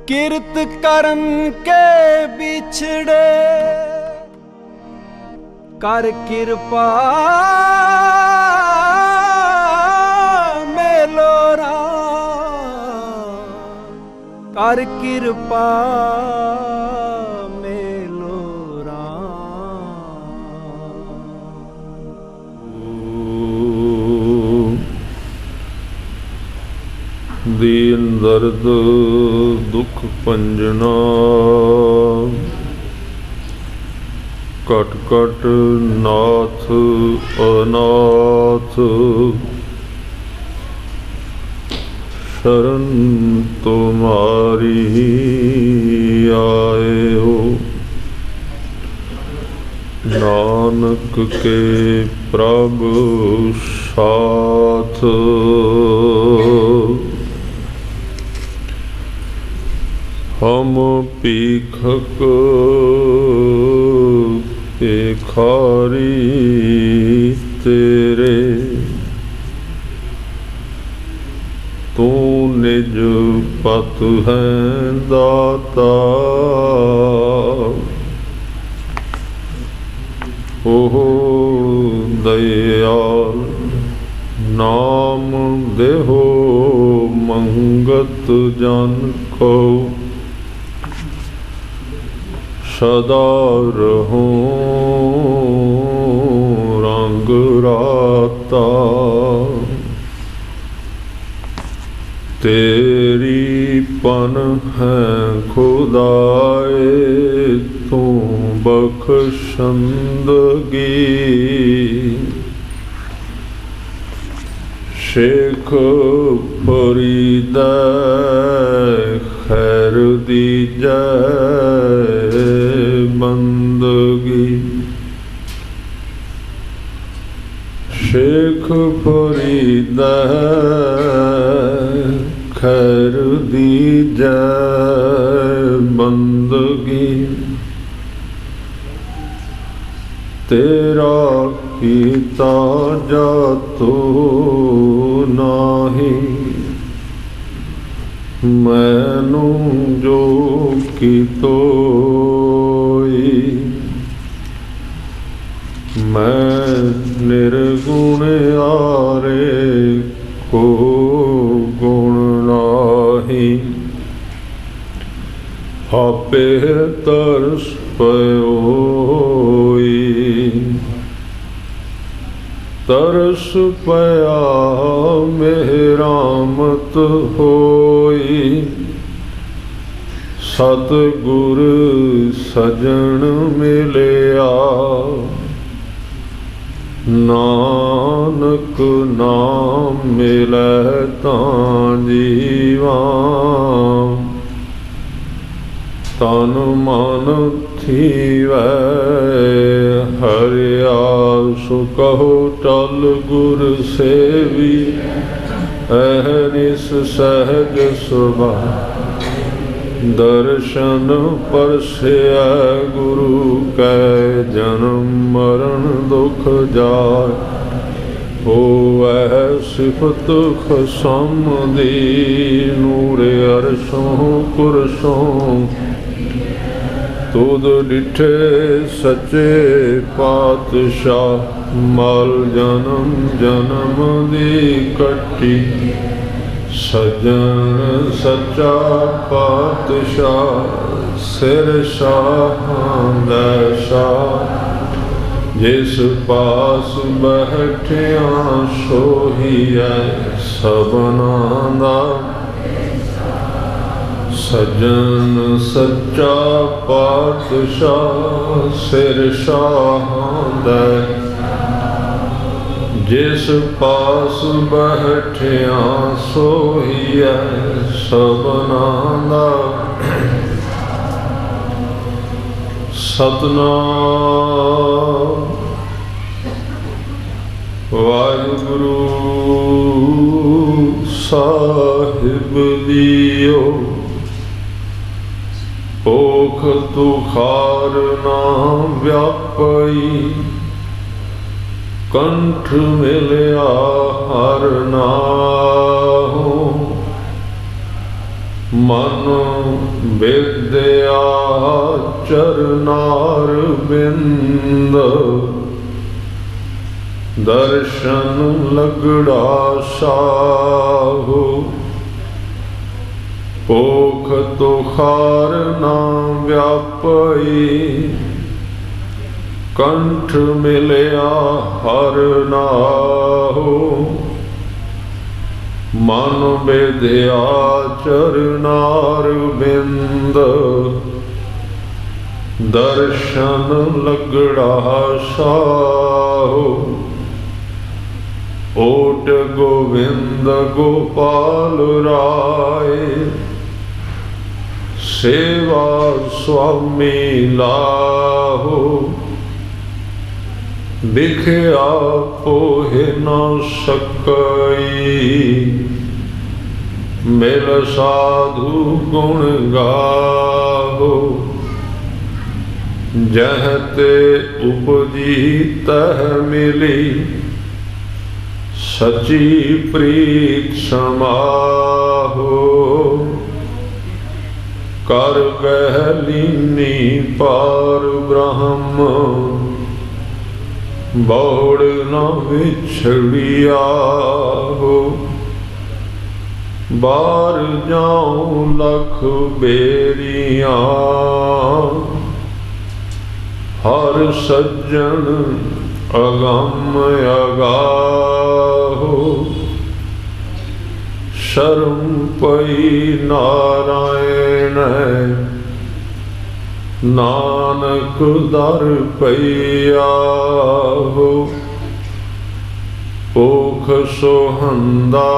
किरत करन के बिछड़े कर कृपा मेलो राम, कर कृपा मेलो राम। दीन दर्द दुख पंजना कट कट नाथ अनाथ, शरण तुम्हारी आए हो। नानक के प्रभु साथ, हम पीखक भिखारी तेरे, तू निज पत है दाता। ओह दयाल नाम देहो मंगत जन को, सदा रहूं रंग राता। तेरी पन है खुदाए तू बख्शंदगी, शेख फरीद खैर दी जय बंदगी। शेख फरीद खैर दी जय बंदगी, तेरा कीता जातो नाही, मैनू जो कीतोई। मैं निर्गुण आरे को गुण नाही, आपे तरस पयोई। तरस पया मेहरामत होई, सतगुर सजन मिलिया। नानक नाम मिलै तां जीवा, तन मन थीवै हरिया। सो कहो टल गुर सेवी, अहनिस सहज सुभाव। दर्शन परसिया गुरु कै, जन्म मरण दुख जाय। होवै सिफत खसम दी, नूरे अरशों कुरशों। तुद डिठे सच्चे पातशाह, मल जन्म जन्म दी कट्टी। सजन सच्चा पातशाह, सिर शाहां दा शाह। जिस पास बैठिया सोहिया सबना दा, सजन सच्चा पातशाह, सिर शाहां दा। जिस पास बैठिया सोहिया सबना दा। सतनाम वाहिगुरु साहिब दियो, ओख तुखार ना व्यापई। कंठ मिलिया हर नाहु, ਮਨ ਵਿਦਿਆ ਚਰਨਾਰ ਬਿੰਦ ਦਰਸ਼ਨ ਲਗੜਾ ਸਾਹੋ ਭੋਖ ਤੁਖਾਰ ਨਾ ਵਿਆਪਈ ਕੰਠ ਮਿਲਿਆ ਹਰ ਨਾਹੋ ਮਨ ਵਿਦਿਆ ਚਰਨਾਰ ਬਿੰਦ ਦਰਸ਼ਨ ਲਗੜਾ ਸਾਹੋ ਓਟ ਗੋਵਿੰਦ ਗੋਪਾਲ ਰਾਏ ਸੇਵਾ ਸੁਆਮੀ ਲਾਹੋ ਵਿਖਿਆ ਪੋਹਿ ਨਾ ਸਕਈ ਮਿਲ ਸਾਧੂ ਗੁਣ ਗਾਹੋ ਜਹ ਤੇ ਉਪਜੀ ਤਹ ਮਿਲੀ ਸਚੀ ਪ੍ਰੀਤ ਸਮਾਹੋ ਕਰ ਗਹਿ ਲੀਨੀ ਪਾਰ ਬ੍ਰਹਮ ਬੌੜ ਨਾ ਵਿਛੜਿਆ ਹੋ ਬਾਰ ਜਾਉ ਲਖ ਬੇਰੀਆਂ ਹਰ ਸੱਜਣ ਅਗੰਮ ਅਗਾਹੋ ਸ਼ਰਮ ਪਈ ਨਾਰਾਇਣ ਨਾਨਕ ਦਰ ਪਈਆ ਹੋ ਭੋਖ ਸੋਹੰਦਾ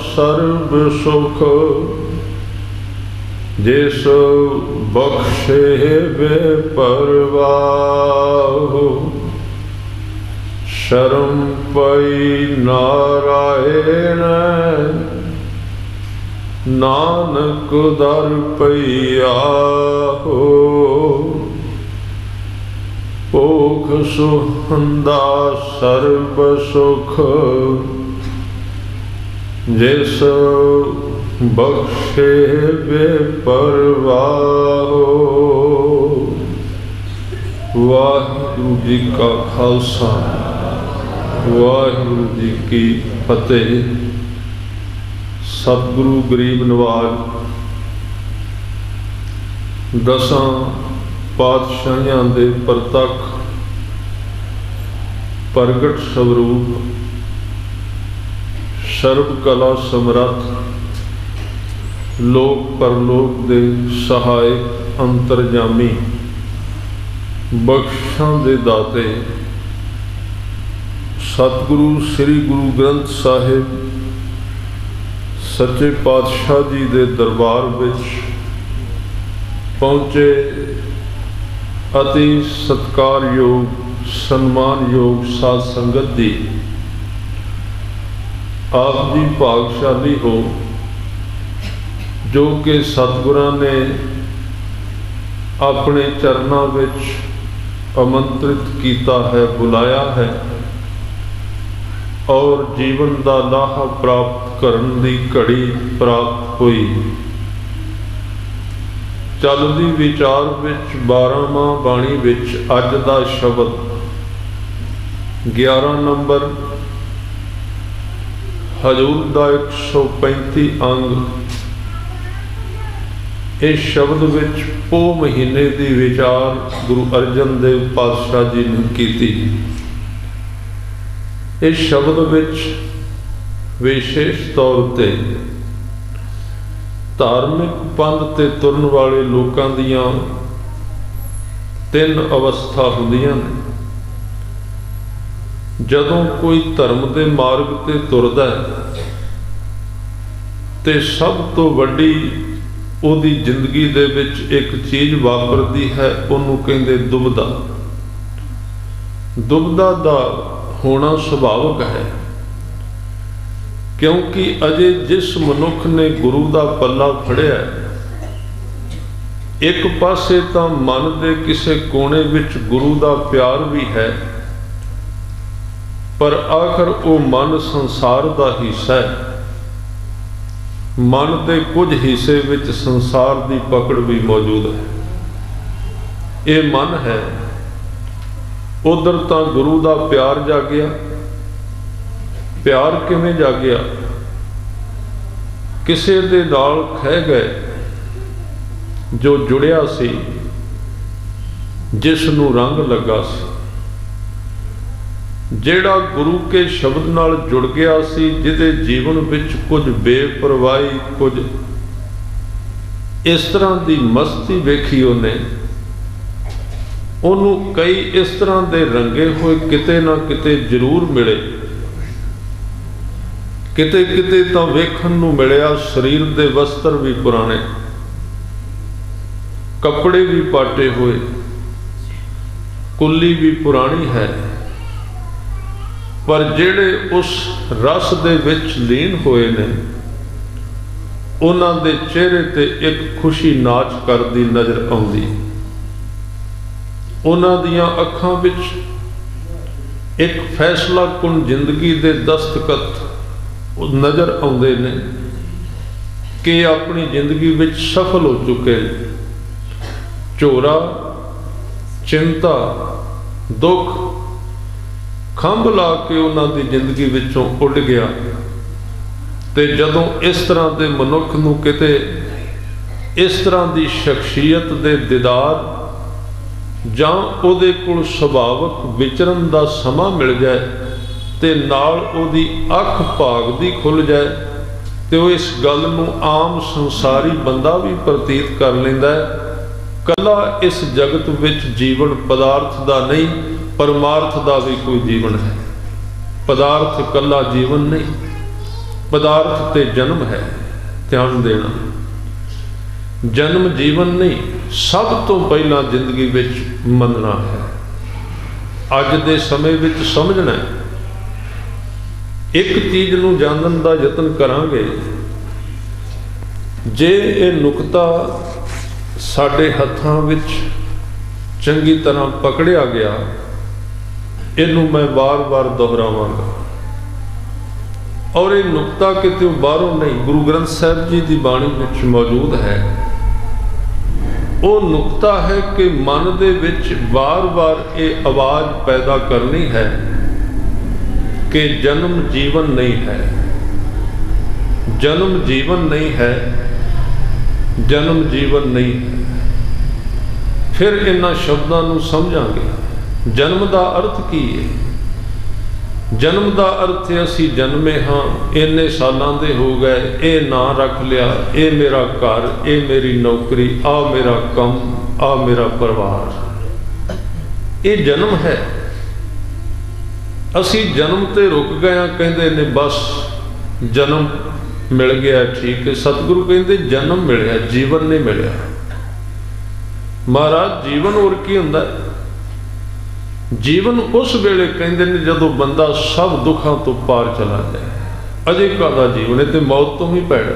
ਸਰਬ ਸੁਖ ਜਿਸ ਬਖਸ਼ੇ ਬੇਪਰਵਾਹ ਸ਼ਰਮ ਪਈ ਨਾਰਾਇਣ ਨਾਨਕ ਦਰ ਪਈਆ ਹੋ ਭੋਖ ਸੁਹੰਦਾ ਸਰਬ ਸੁਖ ਜਿਸ ਬਖਸ਼ੇ ਬੇਪਰਵਾਹ ਹੋ। ਵਾਹਿਗੁਰੂ ਜੀ ਕਾ ਖਾਲਸਾ ਵਾਹਿਗੁਰੂ ਜੀ ਕੀ ਫਤਿਹ। ਸਤਿਗੁਰੂ ਗਰੀਬ ਨਵਾਜ ਦਸਾਂ ਪਾਤਸ਼ਾਹੀਆਂ ਦੇ ਪ੍ਰਤੱਖ ਪ੍ਰਗਟ ਸਵਰੂਪ ਸਰਬ ਕਲਾ ਸਮਰੱਥ ਲੋਕ ਪਰਲੋਕ ਦੇ ਸਹਾਇਕ ਅੰਤਰਜਾਮੀ ਬਖਸ਼ਾਂ ਦੇ ਦਾਤੇ ਸਤਿਗੁਰੂ ਸ੍ਰੀ ਗੁਰੂ ਗ੍ਰੰਥ ਸਾਹਿਬ ਸੱਚੇ ਪਾਤਸ਼ਾਹ ਜੀ ਦੇ ਦਰਬਾਰ ਵਿੱਚ ਪਹੁੰਚੇ ਅਤੀ ਸਤਿਕਾਰਯੋਗ ਸਨਮਾਨਯੋਗ ਸਾਧ ਸੰਗਤ ਦੀ ਆਪ ਜੀ ਭਾਗਸ਼ਾਲੀ ਹੋ ਜੋ ਕਿ ਸਤਿਗੁਰਾਂ ਨੇ ਆਪਣੇ ਚਰਨਾਂ ਵਿੱਚ ਆਮੰਤਰਿਤ ਕੀਤਾ ਹੈ, ਬੁਲਾਇਆ ਹੈ ਔਰ ਜੀਵਨ ਦਾ ਲਾਹਾ ਪ੍ਰਾਪਤ ਕਰਨ ਦੀ ਘੜੀ ਪ੍ਰਾਪਤ ਹੋਈ। ਚੱਲਦੀ ਵਿਚਾਰ ਵਿੱਚ 12ਵਾਂ ਬਾਣੀ ਵਿੱਚ ਅੱਜ ਦਾ ਸ਼ਬਦ 11 ਨੰਬਰ ਹਜ਼ੂਰ ਦਾ 135 ਅੰਗ। ਇਸ ਸ਼ਬਦ ਵਿੱਚ ਪੋਹ ਮਹੀਨੇ ਦੀ ਵਿਚਾਰ ਗੁਰੂ ਅਰਜਨ ਦੇਵ ਪਾਤਸ਼ਾਹ ਜੀ ਨੇ ਕੀਤੀ। ਇਸ ਸ਼ਬਦ ਵਿੱਚ ਵਿਸ਼ੇਸ਼ ਤੌਰ ਤੇ ਧਾਰਮਿਕ ਪੰਥ ਤੇ ਤੁਰਨ ਵਾਲੇ ਲੋਕਾਂ ਦੀਆਂ 3 ਅਵਸਥਾ ਹੁੰਦੀਆਂ ਨੇ। ਜਦੋਂ ਕੋਈ ਧਰਮ ਦੇ ਮਾਰਗ ਤੇ ਤੁਰਦਾ ਹੈ ਤੇ ਸਭ ਤੋਂ ਵੱਡੀ ਉਹਦੀ ਜ਼ਿੰਦਗੀ ਦੇ ਵਿੱਚ ਇੱਕ ਚੀਜ਼ ਵਾਪਰਦੀ ਹੈ, ਉਹਨੂੰ ਕਹਿੰਦੇ ਦੁਬਦਾ। ਦੁਬਦਾ ਦਾ ਹੋਣਾ ਸੁਭਾਵਿਕ ਹੈ, ਕਿਉਂਕਿ ਅਜੇ ਜਿਸ ਮਨੁੱਖ ਨੇ ਗੁਰੂ ਦਾ ਪੱਲਾ ਫੜਿਆ, ਇੱਕ ਪਾਸੇ ਤਾਂ ਮਨ ਦੇ ਕਿਸੇ ਕੋਨੇ ਵਿੱਚ ਗੁਰੂ ਦਾ ਪਿਆਰ ਵੀ ਹੈ, ਪਰ ਆਖਰ ਉਹ ਮਨ ਸੰਸਾਰ ਦਾ ਹਿੱਸਾ ਹੈ। ਮਨ ਦੇ ਕੁਝ ਹਿੱਸੇ ਵਿੱਚ ਸੰਸਾਰ ਦੀ ਪਕੜ ਵੀ ਮੌਜੂਦ ਹੈ। ਇਹ ਮਨ ਹੈ। ਉਧਰ ਤਾਂ ਗੁਰੂ ਦਾ ਪਿਆਰ ਜਾਗਿਆ। ਪਿਆਰ ਕਿਵੇਂ ਜਾਗਿਆ? ਕਿਸੇ ਦੇ ਨਾਲ ਖਹਿ ਗਏ, ਜੋ ਜੁੜਿਆ ਸੀ, ਜਿਸ ਨੂੰ ਰੰਗ ਲੱਗਾ ਸੀ, ਜਿਹੜਾ ਗੁਰੂ ਕੇ ਸ਼ਬਦ ਨਾਲ ਜੁੜ ਗਿਆ ਸੀ, ਜਿਹਦੇ ਜੀਵਨ ਵਿੱਚ ਕੁਝ ਬੇਪਰਵਾਹੀ, ਕੁਝ ਇਸ ਤਰ੍ਹਾਂ ਦੀ ਮਸਤੀ ਵੇਖੀ ਉਹਨੇ, ਉਹਨੂੰ ਕਈ ਇਸ ਤਰ੍ਹਾਂ ਦੇ ਰੰਗੇ ਹੋਏ ਕਿਤੇ ਨਾ ਕਿਤੇ ਜ਼ਰੂਰ ਮਿਲੇ। ਕਿਤੇ ਕਿਤੇ ਤਾਂ ਵੇਖਣ ਨੂੰ ਮਿਲਿਆ ਸਰੀਰ ਦੇ ਵਸਤਰ ਵੀ ਪੁਰਾਣੇ, ਕੱਪੜੇ ਵੀ ਪਾਟੇ ਹੋਏ, ਕੁੱਲੀ ਵੀ ਪੁਰਾਣੀ ਹੈ, ਪਰ ਜਿਹੜੇ ਉਸ ਰਸ ਦੇ ਵਿੱਚ ਲੀਨ ਹੋਏ ਨੇ, ਉਹਨਾਂ ਦੇ ਚਿਹਰੇ ਤੇ ਇੱਕ ਖੁਸ਼ੀ ਨਾਚ ਕਰਦੀ ਨਜ਼ਰ ਆਉਂਦੀ। ਉਹਨਾਂ ਦੀਆਂ ਅੱਖਾਂ ਵਿੱਚ ਇੱਕ ਫੈਸਲਾ ਕੁਨ ਜ਼ਿੰਦਗੀ ਦੇ ਦਸਤਖਤ ਨਜ਼ਰ ਆਉਂਦੇ ਨੇ ਕਿ ਆਪਣੀ ਜ਼ਿੰਦਗੀ ਵਿੱਚ ਸਫਲ ਹੋ ਚੁੱਕੇ। ਝੋਰਾ, ਚਿੰਤਾ, ਦੁੱਖ ਖੰਭ ਲਾ ਕੇ ਉਹਨਾਂ ਦੀ ਜ਼ਿੰਦਗੀ ਵਿੱਚੋਂ ਉੱਡ ਗਿਆ। ਤੇ ਜਦੋਂ ਇਸ ਤਰ੍ਹਾਂ ਦੇ ਮਨੁੱਖ ਨੂੰ ਕਿਤੇ ਇਸ ਤਰ੍ਹਾਂ ਦੀ ਸ਼ਖਸੀਅਤ ਦੇ ਦੀਦਾਰ ਜਾਂ ਉਹਦੇ ਕੋਲ ਸੁਭਾਵਕ ਵਿਚਰਨ ਦਾ ਸਮਾਂ ਮਿਲ ਜਾਏ ਤੇ ਨਾਲ ਉਹਦੀ ਅੱਖ ਭਾਗਦੀ ਖੁੱਲ ਜਾਏ, ਤੇ ਉਹ ਇਸ ਗੱਲ ਨੂੰ ਆਮ ਸੰਸਾਰੀ ਬੰਦਾ ਵੀ ਪ੍ਰਤੀਤ ਕਰ ਲੈਂਦਾ ਹੈ। ਕੱਲਾ ਇਸ ਜਗਤ ਵਿੱਚ ਜੀਵਨ ਪਦਾਰਥ ਦਾ ਨਹੀਂ, ਪਰਮਾਰਥ ਦਾ ਵੀ ਕੋਈ ਜੀਵਨ ਹੈ। ਪਦਾਰਥ ਕੱਲਾ ਜੀਵਨ ਨਹੀਂ, ਪਦਾਰਥ ਤੇ ਜਨਮ ਹੈ। ਧਿਆਨ ਦੇਣਾ, ਜਨਮ ਜੀਵਨ ਨਹੀਂ, ਸਭ ਤੋਂ ਪਹਿਲਾਂ ਜ਼ਿੰਦਗੀ ਵਿੱਚ ਮੰਨਣਾ ਹੈ। ਅੱਜ ਦੇ ਸਮੇਂ ਵਿੱਚ ਸਮਝਣਾ ਹੈ। ਇੱਕ ਚੀਜ਼ ਨੂੰ ਜਾਣਨ ਦਾ ਯਤਨ ਕਰਾਂਗੇ, ਜੇ ਇਹ ਨੁਕਤਾ ਸਾਡੇ ਹੱਥਾਂ ਵਿੱਚ ਚੰਗੀ ਤਰ੍ਹਾਂ ਪਕੜਿਆ ਗਿਆ, ਇਹਨੂੰ ਮੈਂ ਵਾਰ-ਵਾਰ ਦੁਹਰਾਵਾਂਗਾ। ਔਰ ਇਹ ਨੁਕਤਾ ਕਿਤੇ ਬਾਹਰੋਂ ਨਹੀਂ, ਗੁਰੂ ਗ੍ਰੰਥ ਸਾਹਿਬ ਜੀ ਦੀ ਬਾਣੀ ਵਿੱਚ ਮੌਜੂਦ ਹੈ। ਉਹ ਨੁਕਤਾ ਹੈ ਕਿ ਮਨ ਦੇ ਵਿੱਚ ਵਾਰ-ਵਾਰ ਇਹ ਆਵਾਜ਼ ਪੈਦਾ ਕਰਨੀ ਹੈ ਕਿ ਜਨਮ ਜੀਵਨ ਨਹੀਂ ਹੈ, ਜਨਮ ਜੀਵਨ ਨਹੀਂ ਹੈ, ਜਨਮ ਜੀਵਨ ਨਹੀਂ ਹੈ। ਫਿਰ ਇਹਨਾਂ ਸ਼ਬਦਾਂ ਨੂੰ ਸਮਝਾਂਗੇ। ਜਨਮ ਦਾ ਅਰਥ ਕੀ ਹੈ? ਜਨਮ ਦਾ ਅਰਥ ਹੈ ਅਸੀਂ ਜਨਮੇ ਹਾਂ, ਇੰਨੇ ਸਾਲਾਂ ਦੇ ਹੋ ਗਏ, ਇਹ ਨਾਂ ਰੱਖ ਲਿਆ, ਇਹ ਮੇਰਾ ਘਰ, ਇਹ ਮੇਰੀ ਨੌਕਰੀ, ਆ ਮੇਰਾ ਕੰਮ, ਆ ਮੇਰਾ ਪਰਿਵਾਰ। ਇਹ ਜਨਮ ਹੈ। ਅਸੀਂ ਜਨਮ ਤੇ ਰੁਕ ਗਏ ਹਾਂ। ਕਹਿੰਦੇ ਨੇ ਬਸ ਜਨਮ ਮਿਲ ਗਿਆ, ਠੀਕ ਹੈ। ਸਤਿਗੁਰੂ ਕਹਿੰਦੇ ਜਨਮ ਮਿਲਿਆ, ਜੀਵਨ ਨਹੀਂ ਮਿਲਿਆ। ਮਹਾਰਾਜ ਜੀਵਨ ਹੋਰ ਕੀ ਹੁੰਦਾ? ਜੀਵਨ ਉਸ ਵੇਲੇ ਕਹਿੰਦੇ ਨੇ ਜਦੋਂ ਬੰਦਾ ਸਭ ਦੁੱਖਾਂ ਤੋਂ ਪਾਰ ਚਲਾ ਜਾਏ। ਅਜੇ ਕਾਹਦਾ ਜੀਵਨ ਹੈ? ਤੇ ਮੌਤ ਤੋਂ ਹੀ ਪੈੜਾ।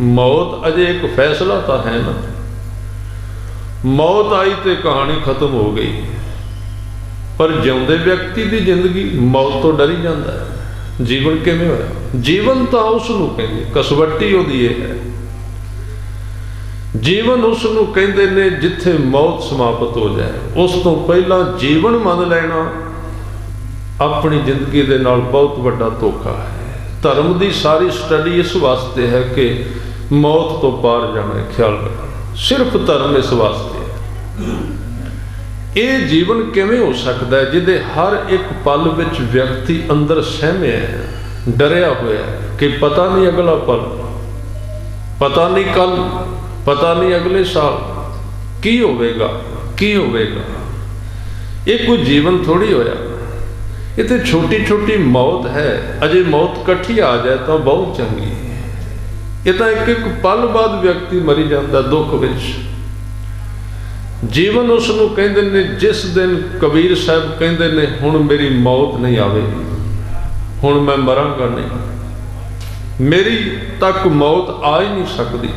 ਮੌਤ ਅਜੇ ਇੱਕ ਫੈਸਲਾ ਤਾਂ ਹੈ ਨਾ। ਮੌਤ ਆਈ ਤੇ ਕਹਾਣੀ ਖਤਮ ਹੋ ਗਈ। ਪਰ ਜਿਉਂਦੇ ਵਿਅਕਤੀ ਦੀ ਜ਼ਿੰਦਗੀ ਮੌਤ ਤੋਂ ਡਰੀ ਜਾਂਦਾ ਹੈ। ਜੀਵਨ ਕਿਵੇਂ ਹੋਇਆ? ਜੀਵਨ ਤਾਂ ਉਸ ਨੂੰ ਕਹਿੰਦੇ, ਕਸਵੱਟੀ ਉਹਦੀ ਇਹ ਹੈ। ਜੀਵਨ ਉਸ ਨੂੰ ਕਹਿੰਦੇ ਨੇ ਜਿੱਥੇ ਮੌਤ ਸਮਾਪਤ ਹੋ ਜਾਏ। ਉਸ ਤੋਂ ਪਹਿਲਾਂ ਜੀਵਨ ਮੰਨ ਲੈਣਾ ਆਪਣੀ ਜ਼ਿੰਦਗੀ ਦੇ ਨਾਲ ਬਹੁਤ ਵੱਡਾ ਧੋਖਾ ਹੈ। ਧਰਮ ਦੀ ਸਾਰੀ ਸਟੱਡੀ ਇਸ ਵਾਸਤੇ ਹੈ ਕਿ ਮੌਤ ਤੋਂ ਪਾਰ ਜਾਣਾ ਹੈ। ਖਿਆਲ ਰੱਖਣਾ, ਸਿਰਫ ਧਰਮ ਇਸ ਵਾਸਤੇ ਹੈ। ਇਹ ਜੀਵਨ ਕਿਵੇਂ ਹੋ ਸਕਦਾ ਹੈ ਜਿਹਦੇ ਹਰ ਇੱਕ ਪਲ ਵਿੱਚ ਵਿਅਕਤੀ ਅੰਦਰ ਸਹਿਮਿਆ ਹੈ, ਡਰਿਆ ਹੋਇਆ ਹੈ ਕਿ ਪਤਾ ਨਹੀਂ ਅਗਲਾ ਪਲ, ਪਤਾ ਨਹੀਂ ਕੱਲ, ਪਤਾ ਨਹੀਂ ਅਗਲੇ ਸਾਲ ਕੀ ਹੋਵੇਗਾ, ਕੀ ਹੋਵੇਗਾ। ਇਹ ਕੋਈ ਜੀਵਨ ਥੋੜੀ ਹੋਇਆ। ਇਹ ਤੇ ਛੋਟੀ ਛੋਟੀ ਮੌਤ ਹੈ। ਅਜੇ ਮੌਤ ਇਕੱਠੀ ਆ ਜਾਏ ਤਾਂ ਬਹੁਤ ਚੰਗੀ। ਇਹ ਤਾਂ ਇੱਕ ਇੱਕ ਪਲ ਬਾਅਦ ਵਿਅਕਤੀ ਮਰੀ ਜਾਂਦਾ ਦੁੱਖ ਵਿੱਚ। ਜੀਵਨ ਉਸ ਨੂੰ ਕਹਿੰਦੇ ਨੇ ਜਿਸ ਦਿਨ ਕਬੀਰ ਸਾਹਿਬ ਕਹਿੰਦੇ ਨੇ ਹੁਣ ਮੇਰੀ ਮੌਤ ਨਹੀਂ ਆਵੇਗੀ, ਹੁਣ ਮੈਂ ਮਰਾਂਗਾ ਨਹੀਂ, ਮੇਰੀ ਤੱਕ ਮੌਤ ਆ ਹੀ ਨਹੀਂ ਸਕਦੀ,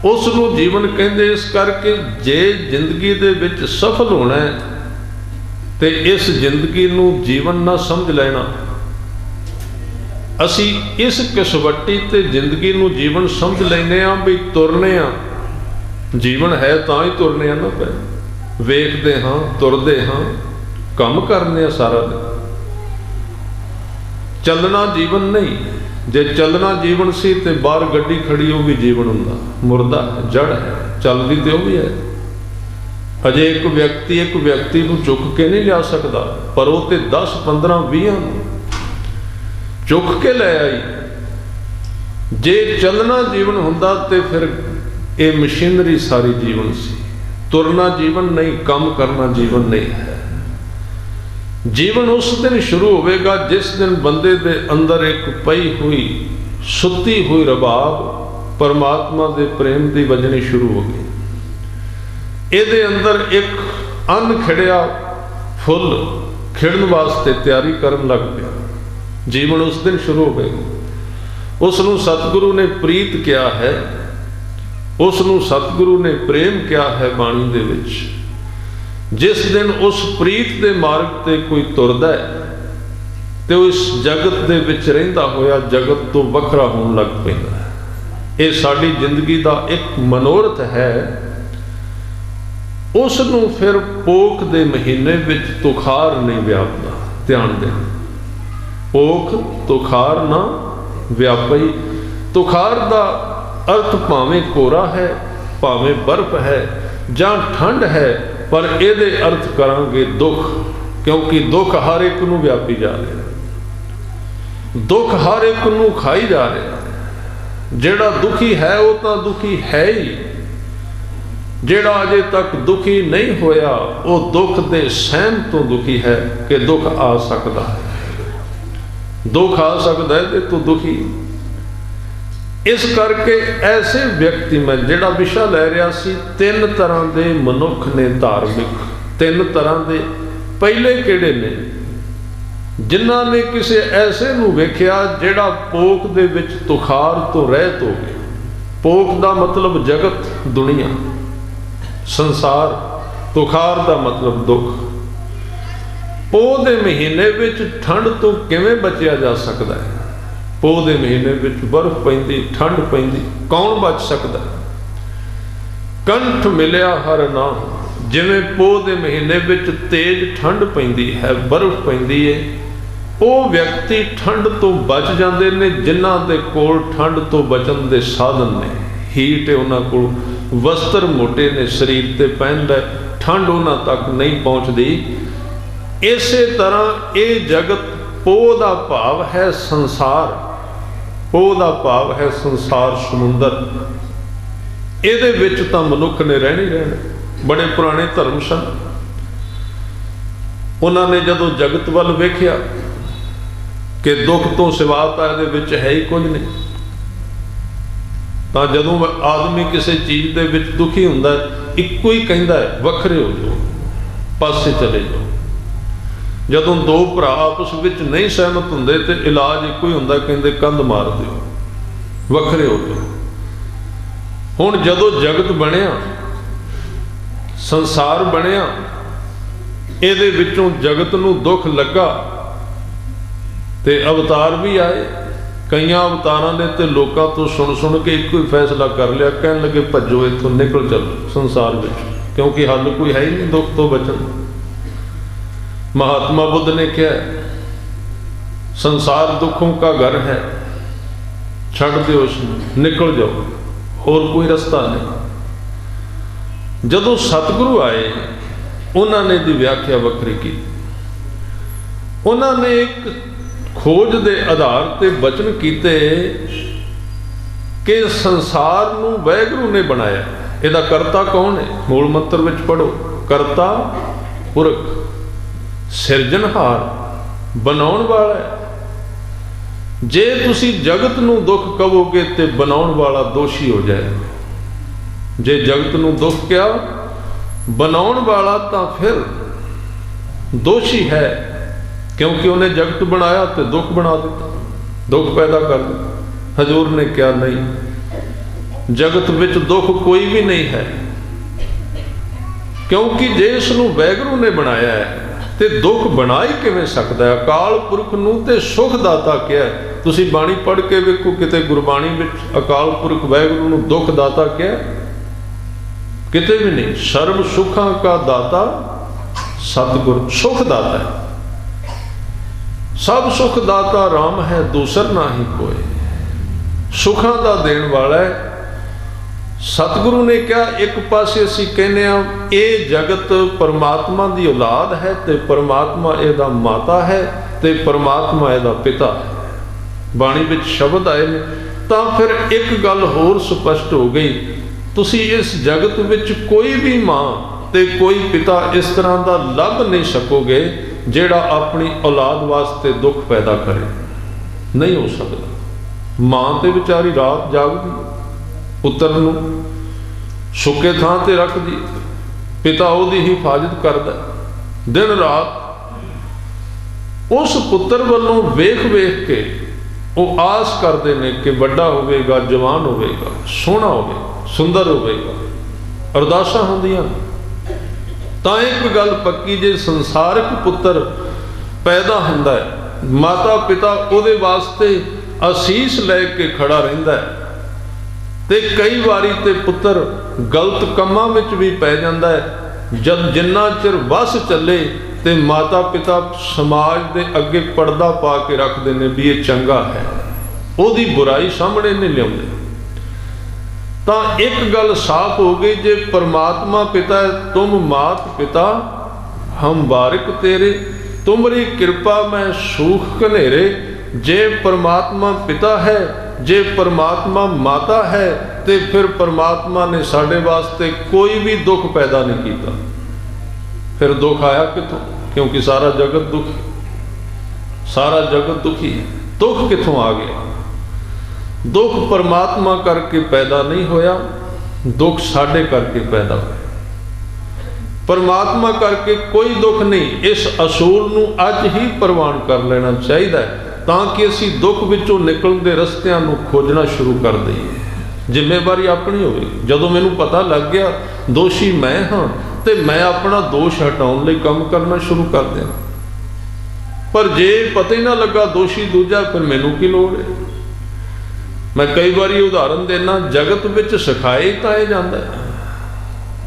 ਉਸ ਨੂੰ ਜੀਵਨ ਕਹਿੰਦੇ। ਇਸ ਕਰਕੇ ਜੇ ਜ਼ਿੰਦਗੀ ਦੇ ਵਿੱਚ ਸਫਲ ਹੋਣਾ ਹੈ ਤੇ ਇਸ ਜ਼ਿੰਦਗੀ ਨੂੰ ਜੀਵਨ ਨਾ ਸਮਝ ਲੈਣਾ, ਅਸੀਂ ਇਸ ਕਸਵੱਟੀ ਤੇ ਜ਼ਿੰਦਗੀ ਨੂੰ ਜੀਵਨ ਸਮਝ ਲੈਂਦੇ ਹਾਂ ਵੀ ਤੁਰਨੇ ਆ, ਜੀਵਨ ਹੈ ਤਾਂ ਹੀ ਤੁਰਨੇ ਆ ਨਾ ਪੈ, ਵੇਖਦੇ ਹਾਂ, ਤੁਰਦੇ ਹਾਂ, ਕੰਮ ਕਰਨੇ ਆ ਸਾਰਾ ਦਿਨ। ਚੱਲਣਾ ਜੀਵਨ ਨਹੀਂ। ਜੇ ਚੱਲਣਾ ਜੀਵਨ ਸੀ ਤੇ ਬਾਹਰ ਗੱਡੀ ਖੜੀ ਉਹ ਵੀ ਜੀਵਨ ਹੁੰਦਾ, ਮੁਰਦਾ ਹੈ, ਜੜ ਹੈ, ਚੱਲਦੀ ਤੇ ਉਹ ਵੀ ਹੈ। ਅਜੇ ਇੱਕ ਵਿਅਕਤੀ ਨੂੰ ਚੁੱਕ ਕੇ ਨਹੀਂ ਲਿਆ ਸਕਦਾ, ਪਰ ਉਹ ਤੇ 10, 15, 20 ਨੂੰ ਚੁੱਕ ਕੇ ਲੈ ਆਈ। ਜੇ ਚੱਲਣਾ ਜੀਵਨ ਹੁੰਦਾ ਤੇ ਫਿਰ ਇਹ ਮਸ਼ੀਨਰੀ ਸਾਰੀ ਜੀਵਨ ਸੀ। ਤੁਰਨਾ ਜੀਵਨ ਨਹੀਂ, ਕੰਮ ਕਰਨਾ ਜੀਵਨ ਨਹੀਂ ਹੈ। ਜੀਵਨ ਉਸ ਦਿਨ ਸ਼ੁਰੂ ਹੋਵੇਗਾ ਜਿਸ ਦਿਨ ਬੰਦੇ ਦੇ ਅੰਦਰ ਇੱਕ ਪਈ ਹੋਈ, ਸੁੱਤੀ ਹੋਈ ਰਬਾਬ ਪਰਮਾਤਮਾ ਦੇ ਪ੍ਰੇਮ ਦੀ ਵੱਜਣੀ ਸ਼ੁਰੂ ਹੋ ਗਈ। ਇਹਦੇ ਅੰਦਰ ਇੱਕ ਅਣਖਿੜਿਆ ਫੁੱਲ ਖਿੜਨ ਵਾਸਤੇ ਤਿਆਰੀ ਕਰਨ ਲੱਗ ਪਿਆ। ਜੀਵਨ ਉਸ ਦਿਨ ਸ਼ੁਰੂ ਹੋਵੇਗਾ। ਉਸ ਨੂੰ ਸਤਿਗੁਰੂ ਨੇ ਪ੍ਰੀਤ ਕਿਹਾ ਹੈ, ਉਸ ਨੂੰ ਸਤਿਗੁਰੂ ਨੇ ਪ੍ਰੇਮ ਕਿਹਾ ਹੈ ਬਾਣੀ ਦੇ ਵਿੱਚ। ਜਿਸ ਦਿਨ ਉਸ ਪ੍ਰੀਤ ਦੇ ਮਾਰਗ ਤੇ ਕੋਈ ਤੁਰਦਾ ਹੈ ਤੇ ਉਹ ਇਸ ਜਗਤ ਦੇ ਵਿੱਚ ਰਹਿੰਦਾ ਹੋਇਆ ਜਗਤ ਤੋਂ ਵੱਖਰਾ ਹੋਣ ਲੱਗ ਪੈਂਦਾ ਹੈ। ਇਹ ਸਾਡੀ ਜ਼ਿੰਦਗੀ ਦਾ ਇੱਕ ਮਨੋਰਥ ਹੈ। ਉਸ ਨੂੰ ਫਿਰ ਪੋਖ ਦੇ ਮਹੀਨੇ ਵਿੱਚ ਤੁਖਾਰ ਨਹੀਂ ਵਿਆਪਦਾ। ਧਿਆਨ ਦੇ, ਪੋਖ ਤੁਖਾਰ ਨਾ ਵਿਆਪਈ। ਤੁਖਾਰ ਦਾ ਅਰਥ ਭਾਵੇਂ ਕੋਰਾ ਹੈ, ਭਾਵੇਂ ਬਰਫ਼ ਹੈ ਜਾਂ ਠੰਡ ਹੈ, ਪਰ ਇਹਦੇ ਅਰਥ ਕਰਾਂਗੇ ਦੁੱਖ, ਕਿਉਂਕਿ ਦੁੱਖ ਹਰ ਇੱਕ ਨੂੰ ਵਿਆਪੀ ਜਾ ਰਿਹਾ, ਦੁੱਖ ਹਰ ਇੱਕ ਨੂੰ ਖਾਈ ਜਾ ਰਿਹਾ। ਜਿਹੜਾ ਦੁਖੀ ਹੈ ਉਹ ਤਾਂ ਦੁਖੀ ਹੈ ਹੀ, ਜਿਹੜਾ ਅਜੇ ਤੱਕ ਦੁਖੀ ਨਹੀਂ ਹੋਇਆ ਉਹ ਦੁੱਖ ਦੇ ਸਹਿਮ ਤੋਂ ਦੁਖੀ ਹੈ ਕਿ ਦੁੱਖ ਆ ਸਕਦਾ ਹੈ, ਦੁੱਖ ਆ ਸਕਦਾ ਹੈ ਤੇ ਤੂੰ ਦੁਖੀ। ਇਸ ਕਰਕੇ ਐਸੇ ਵਿਅਕਤੀ, ਮੈਂ ਜਿਹੜਾ ਵਿਸ਼ਾ ਲੈ ਰਿਹਾ ਸੀ, 3 ਤਰ੍ਹਾਂ ਦੇ ਮਨੁੱਖ ਨੇ ਧਾਰਮਿਕ। 3 ਤਰ੍ਹਾਂ ਦੇ। ਪਹਿਲੇ ਕਿਹੜੇ ਨੇ? ਜਿਨ੍ਹਾਂ ਨੇ ਕਿਸੇ ਐਸੇ ਨੂੰ ਵੇਖਿਆ ਜਿਹੜਾ ਪੋਖ ਦੇ ਵਿੱਚ ਤੁਖਾਰ ਤੋਂ ਰਹਿਤ ਹੋ ਗਿਆ। ਪੋਖ ਦਾ ਮਤਲਬ ਜਗਤ, ਦੁਨੀਆ, ਸੰਸਾਰ। ਤੁਖਾਰ ਦਾ ਮਤਲਬ ਦੁੱਖ। ਪੋਹ ਦੇ ਮਹੀਨੇ ਵਿੱਚ ਠੰਡ ਤੋਂ ਕਿਵੇਂ ਬਚਿਆ ਜਾ ਸਕਦਾ ਹੈ? ਪੋਹ ਦੇ ਮਹੀਨੇ ਵਿੱਚ ਬਰਫ਼ ਪੈਂਦੀ, ਠੰਡ ਪੈਂਦੀ, ਕੌਣ ਬਚ ਸਕਦਾ? ਕੰਠ ਮਿਲਿਆ ਹਰ ਨਾਮ। ਜਿਵੇਂ ਪੋਹ ਦੇ ਮਹੀਨੇ ਵਿੱਚ ਤੇਜ਼ ਠੰਡ ਪੈਂਦੀ ਹੈ, ਬਰਫ਼ ਪੈਂਦੀ ਹੈ, ਉਹ ਵਿਅਕਤੀ ਠੰਡ ਤੋਂ ਬਚ ਜਾਂਦੇ ਨੇ ਜਿਨ੍ਹਾਂ ਦੇ ਕੋਲ ਠੰਡ ਤੋਂ ਬਚਣ ਦੇ ਸਾਧਨ ਨੇ। ਹੀਟ ਹੈ ਉਹਨਾਂ ਕੋਲ, ਵਸਤਰ ਮੋਟੇ ਨੇ, ਸਰੀਰ ਤੇ ਪਹਿਨਦਾ, ਠੰਡ ਉਹਨਾਂ ਤੱਕ ਨਹੀਂ ਪਹੁੰਚਦੀ। ਇਸੇ ਤਰ੍ਹਾਂ ਇਹ ਜਗਤ, ਪੋਹ ਦਾ ਭਾਵ ਹੈ ਸੰਸਾਰ। ਪੋਹ ਦਾ ਭਾਵ ਹੈ ਸੰਸਾਰ, ਸਮੁੰਦਰ। ਇਹਦੇ ਵਿੱਚ ਤਾਂ ਮਨੁੱਖ ਨੇ ਰਹਿਣਾ ਹੀ ਰਹਿਣਾ। ਬੜੇ ਪੁਰਾਣੇ ਧਰਮ ਸਨ, ਉਹਨਾਂ ਨੇ ਜਦੋਂ ਜਗਤ ਵੱਲ ਵੇਖਿਆ ਕਿ ਦੁੱਖ ਤੋਂ ਸਿਵਾ ਤਾਂ ਇਹਦੇ ਵਿੱਚ ਹੈ ਹੀ ਕੁਝ ਨਹੀਂ, ਤਾਂ ਜਦੋਂ ਆਦਮੀ ਕਿਸੇ ਚੀਜ਼ ਦੇ ਵਿੱਚ ਦੁਖੀ ਹੁੰਦਾ ਇੱਕੋ ਹੀ ਕਹਿੰਦਾ ਹੈ, ਵੱਖਰੇ ਹੋ ਜਾਓ, ਪਾਸੇ ਚਲੇ ਜਾਓ। ਜਦੋਂ 2 ਭਰਾ ਆਪਸ ਵਿੱਚ ਨਹੀਂ ਸਹਿਮਤ ਹੁੰਦੇ ਤੇ ਇਲਾਜ ਇੱਕੋ ਹੀ ਹੁੰਦਾ, ਕਹਿੰਦੇ ਕੰਧ ਮਾਰ ਦਿਓ, ਵੱਖਰੇ ਹੋ ਜਾਓ। ਹੁਣ ਜਦੋਂ ਜਗਤ ਬਣਿਆ, ਸੰਸਾਰ ਬਣਿਆ, ਇਹਦੇ ਵਿੱਚੋਂ ਜਗਤ ਨੂੰ ਦੁੱਖ ਲੱਗਾ ਤੇ ਅਵਤਾਰ ਵੀ ਆਏ। ਕਈਆਂ ਅਵਤਾਰਾਂ ਨੇ ਤੇ ਲੋਕਾਂ ਤੋਂ ਸੁਣ ਕੇ ਇੱਕੋ ਹੀ ਫੈਸਲਾ ਕਰ ਲਿਆ, ਕਹਿਣ ਲੱਗੇ ਭੱਜੋ ਇੱਥੋਂ, ਨਿਕਲ ਚੱਲੋ ਸੰਸਾਰ ਵਿੱਚ, ਕਿਉਂਕਿ ਹੱਲ ਕੋਈ ਹੈ ਹੀ ਨਹੀਂ ਦੁੱਖ ਤੋਂ ਬਚਣ। ਮਹਾਤਮਾ ਬੁੱਧ ਨੇ ਕਿਹਾ, ਸੰਸਾਰ ਦੁੱਖੋਂ ਕਾ ਘਰ ਹੈ, ਛੱਡ ਦਿਓ ਉਸਨੂੰ, ਨਿਕਲ ਜਾਓ, ਹੋਰ ਕੋਈ ਰਸਤਾ ਨਹੀਂ। ਜਦੋਂ ਸਤਿਗੁਰੂ ਆਏ, ਉਹਨਾਂ ਨੇ ਦੀ ਵਿਆਖਿਆ ਵੱਖਰੀ ਕੀਤੀ। ਉਹਨਾਂ ਨੇ ਇੱਕ ਖੋਜ ਦੇ ਆਧਾਰ ਤੇ ਬਚਨ ਕੀਤੇ ਕਿ ਸੰਸਾਰ ਨੂੰ ਵਾਹਿਗੁਰੂ ਨੇ ਬਣਾਇਆ। ਇਹਦਾ ਕਰਤਾ ਕੌਣ ਹੈ? ਮੂਲ ਮੰਤਰ ਵਿੱਚ ਪੜੋ, ਕਰਤਾ ਪੁਰਖ, ਸਿਰਜਣਹਾਰ, ਬਣਾਉਣ ਵਾਲਾ ਹੈ। ਜੇ ਤੁਸੀਂ ਜਗਤ ਨੂੰ ਦੁੱਖ ਕਹੋਗੇ ਤੇ ਬਣਾਉਣ ਵਾਲਾ ਦੋਸ਼ੀ ਹੋ ਜਾਏਗਾ। ਜੇ ਜਗਤ ਨੂੰ ਦੁੱਖ ਕਿਹਾ, ਬਣਾਉਣ ਵਾਲਾ ਤਾਂ ਫਿਰ ਦੋਸ਼ੀ ਹੈ, ਕਿਉਂਕਿ ਉਹਨੇ ਜਗਤ ਬਣਾਇਆ ਤੇ ਦੁੱਖ ਬਣਾ ਦਿੱਤਾ, ਦੁੱਖ ਪੈਦਾ ਕਰ ਦਿੱਤਾ। ਹਜ਼ੂਰ ਨੇ ਕਿਹਾ ਨਹੀਂ, ਜਗਤ ਵਿੱਚ ਦੁੱਖ ਕੋਈ ਵੀ ਨਹੀਂ ਹੈ, ਕਿਉਂਕਿ ਜੇ ਇਸ ਨੂੰ ਵਾਹਿਗੁਰੂ ਨੇ ਬਣਾਇਆ ਹੈ ਤੇ ਦੁੱਖ ਬਣਾ ਹੀ ਕਿਵੇਂ ਸਕਦਾ ਹੈ? ਅਕਾਲ ਪੁਰਖ ਨੂੰ ਤੇ ਸੁਖ ਦਾਤਾ ਕਿਹਾ, ਤੁਸੀਂ ਬਾਣੀ ਪੜ੍ਹ ਕੇ ਵੇਖੋ, ਕਿਤੇ ਗੁਰਬਾਣੀ ਵਿੱਚ ਅਕਾਲ ਪੁਰਖ ਵਾਹਿਗੁਰੂ ਨੂੰ ਦੁੱਖ ਦਾਤਾ ਕਿਹਾ? ਕਿਤੇ ਵੀ ਨਹੀਂ। ਸਰਬ ਸੁੱਖਾਂ ਕਾ ਦਾਤਾ ਸਤਿਗੁਰ, ਸੁਖ ਦਾਤਾ ਹੈ। ਸਭ ਸੁਖ ਦਾਤਾ ਰਾਮ ਹੈ, ਦੂਸਰ ਨਾਹੀ ਕੋਏ। ਸੁਖਾਂ ਦਾ ਦੇਣ ਵਾਲਾ ਹੈ। ਸਤਿਗੁਰੂ ਨੇ ਕਿਹਾ, ਇੱਕ ਪਾਸੇ ਅਸੀਂ ਕਹਿੰਦੇ ਆ ਇਹ ਜਗਤ ਪਰਮਾਤਮਾ ਦੀ ਔਲਾਦ ਹੈ ਤੇ ਪਰਮਾਤਮਾ ਇਹਦਾ ਮਾਤਾ ਹੈ ਤੇ ਪਰਮਾਤਮਾ ਇਹਦਾ ਪਿਤਾ ਹੈ। ਬਾਣੀ ਵਿੱਚ ਸ਼ਬਦ ਆਏ ਨੇ। ਤਾਂ ਫਿਰ ਇੱਕ ਗੱਲ ਹੋਰ ਸਪਸ਼ਟ ਹੋ ਗਈ, ਤੁਸੀਂ ਇਸ ਜਗਤ ਵਿੱਚ ਕੋਈ ਵੀ ਮਾਂ ਤੇ ਕੋਈ ਪਿਤਾ ਇਸ ਤਰ੍ਹਾਂ ਦਾ ਲੱਭ ਨਹੀਂ ਸਕੋਗੇ ਜਿਹੜਾ ਆਪਣੀ ਔਲਾਦ ਵਾਸਤੇ ਦੁੱਖ ਪੈਦਾ ਕਰੇ। ਨਹੀਂ ਹੋ ਸਕਦਾ। ਮਾਂ ਤੇ ਵਿਚਾਰੀ ਰਾਤ ਜਾਗਦੀ, ਪੁੱਤਰ ਨੂੰ ਸੁੱਕੇ ਥਾਂ ਤੇ ਰੱਖਦੀ, ਪਿਤਾ ਉਹਦੀ ਹਿਫਾਜ਼ਤ ਕਰਦਾ ਦਿਨ ਰਾਤ। ਉਸ ਪੁੱਤਰ ਵੱਲੋਂ ਵੇਖ ਵੇਖ ਕੇ ਉਹ ਆਸ ਕਰਦੇ ਨੇ ਕਿ ਵੱਡਾ ਹੋਵੇਗਾ, ਜਵਾਨ ਹੋਵੇਗਾ, ਸੋਹਣਾ ਹੋਵੇਗਾ, ਸੁੰਦਰ ਹੋਵੇਗਾ। ਅਰਦਾਸਾਂ ਹੁੰਦੀਆਂ। ਤਾਂ ਇੱਕ ਗੱਲ ਪੱਕੀ, ਜੇ ਸੰਸਾਰਿਕ ਪੁੱਤਰ ਪੈਦਾ ਹੁੰਦਾ ਹੈ, ਮਾਤਾ ਪਿਤਾ ਉਹਦੇ ਵਾਸਤੇ ਅਸੀਸ ਲੈ ਕੇ ਖੜਾ ਰਹਿੰਦਾ ਹੈ। ਤੇ ਕਈ ਵਾਰੀ ਤੇ ਪੁੱਤਰ ਗਲਤ ਕੰਮਾਂ ਵਿੱਚ ਵੀ ਪੈ ਜਾਂਦਾ ਹੈ। ਜਦ ਜਿੰਨਾ ਚਿਰ ਵਸ ਚੱਲੇ ਤੇ ਮਾਤਾ ਪਿਤਾ ਸਮਾਜ ਦੇ ਅੱਗੇ ਪਰਦਾ ਪਾ ਕੇ ਰੱਖਦੇ ਨੇ ਵੀ ਇਹ ਚੰਗਾ ਹੈ, ਉਹਦੀ ਬੁਰਾਈ ਸਾਹਮਣੇ ਨਹੀਂ ਲਿਆਉਂਦੇ। ਤਾਂ ਇੱਕ ਗੱਲ ਸਾਫ਼ ਹੋ ਗਈ, ਜੇ ਪਰਮਾਤਮਾ ਪਿਤਾ ਹੈ, ਤੁਮ ਮਾਤ ਪਿਤਾ ਹਮ ਬਾਰਿਕ ਤੇਰੇ, ਤੁਮਰੀ ਕਿਰਪਾ ਮੈਂ ਸੂਖ ਘਨੇਰੇ। ਜੇ ਪਰਮਾਤਮਾ ਪਿਤਾ ਹੈ, ਜੇ ਪਰਮਾਤਮਾ ਮਾਤਾ ਹੈ, ਤੇ ਫਿਰ ਪਰਮਾਤਮਾ ਨੇ ਸਾਡੇ ਵਾਸਤੇ ਕੋਈ ਵੀ ਦੁੱਖ ਪੈਦਾ ਨਹੀਂ ਕੀਤਾ। ਫਿਰ ਦੁੱਖ ਆਇਆ ਕਿੱਥੋਂ? ਕਿਉਂਕਿ ਸਾਰਾ ਜਗਤ ਦੁਖੀ, ਸਾਰਾ ਜਗਤ ਦੁਖੀ ਹੈ। ਦੁੱਖ ਕਿੱਥੋਂ ਆ ਗਿਆ? ਦੁੱਖ ਪਰਮਾਤਮਾ ਕਰਕੇ ਪੈਦਾ ਨਹੀਂ ਹੋਇਆ, ਦੁੱਖ ਸਾਡੇ ਕਰਕੇ ਪੈਦਾ ਹੋਇਆ। ਪਰਮਾਤਮਾ ਕਰਕੇ ਕੋਈ ਦੁੱਖ ਨਹੀਂ। ਇਸ ਅਸੂਲ ਨੂੰ ਅੱਜ ਹੀ ਪ੍ਰਵਾਨ ਕਰ ਲੈਣਾ ਚਾਹੀਦਾ ਹੈ, ਤਾਂ ਕਿ ਅਸੀਂ ਦੁੱਖ ਵਿੱਚੋਂ ਨਿਕਲਣ ਦੇ ਰਸਤਿਆਂ ਨੂੰ ਖੋਜਣਾ ਸ਼ੁਰੂ ਕਰ ਦਈਏ। ਜ਼ਿੰਮੇਵਾਰੀ ਆਪਣੀ ਹੋਵੇਗੀ। ਜਦੋਂ ਮੈਨੂੰ ਪਤਾ ਲੱਗ ਗਿਆ ਦੋਸ਼ੀ ਮੈਂ ਹਾਂ, ਤੇ ਮੈਂ ਆਪਣਾ ਦੋਸ਼ ਹਟਾਉਣ ਲਈ ਕੰਮ ਕਰਨਾ ਸ਼ੁਰੂ ਕਰ ਦਿਆਂ। ਪਰ ਜੇ ਪਤਾ ਹੀ ਨਾ ਲੱਗਾ ਦੋਸ਼ੀ ਦੂਜਾ, ਫਿਰ ਮੈਨੂੰ ਕੀ ਲੋੜ ਹੈ? ਮੈਂ ਕਈ ਵਾਰੀ ਉਦਾਹਰਨ ਦੇਣਾ, ਜਗਤ ਵਿੱਚ ਸਿਖਾਏ ਤਾਂ ਇਹ ਜਾਂਦਾ ਹੈ,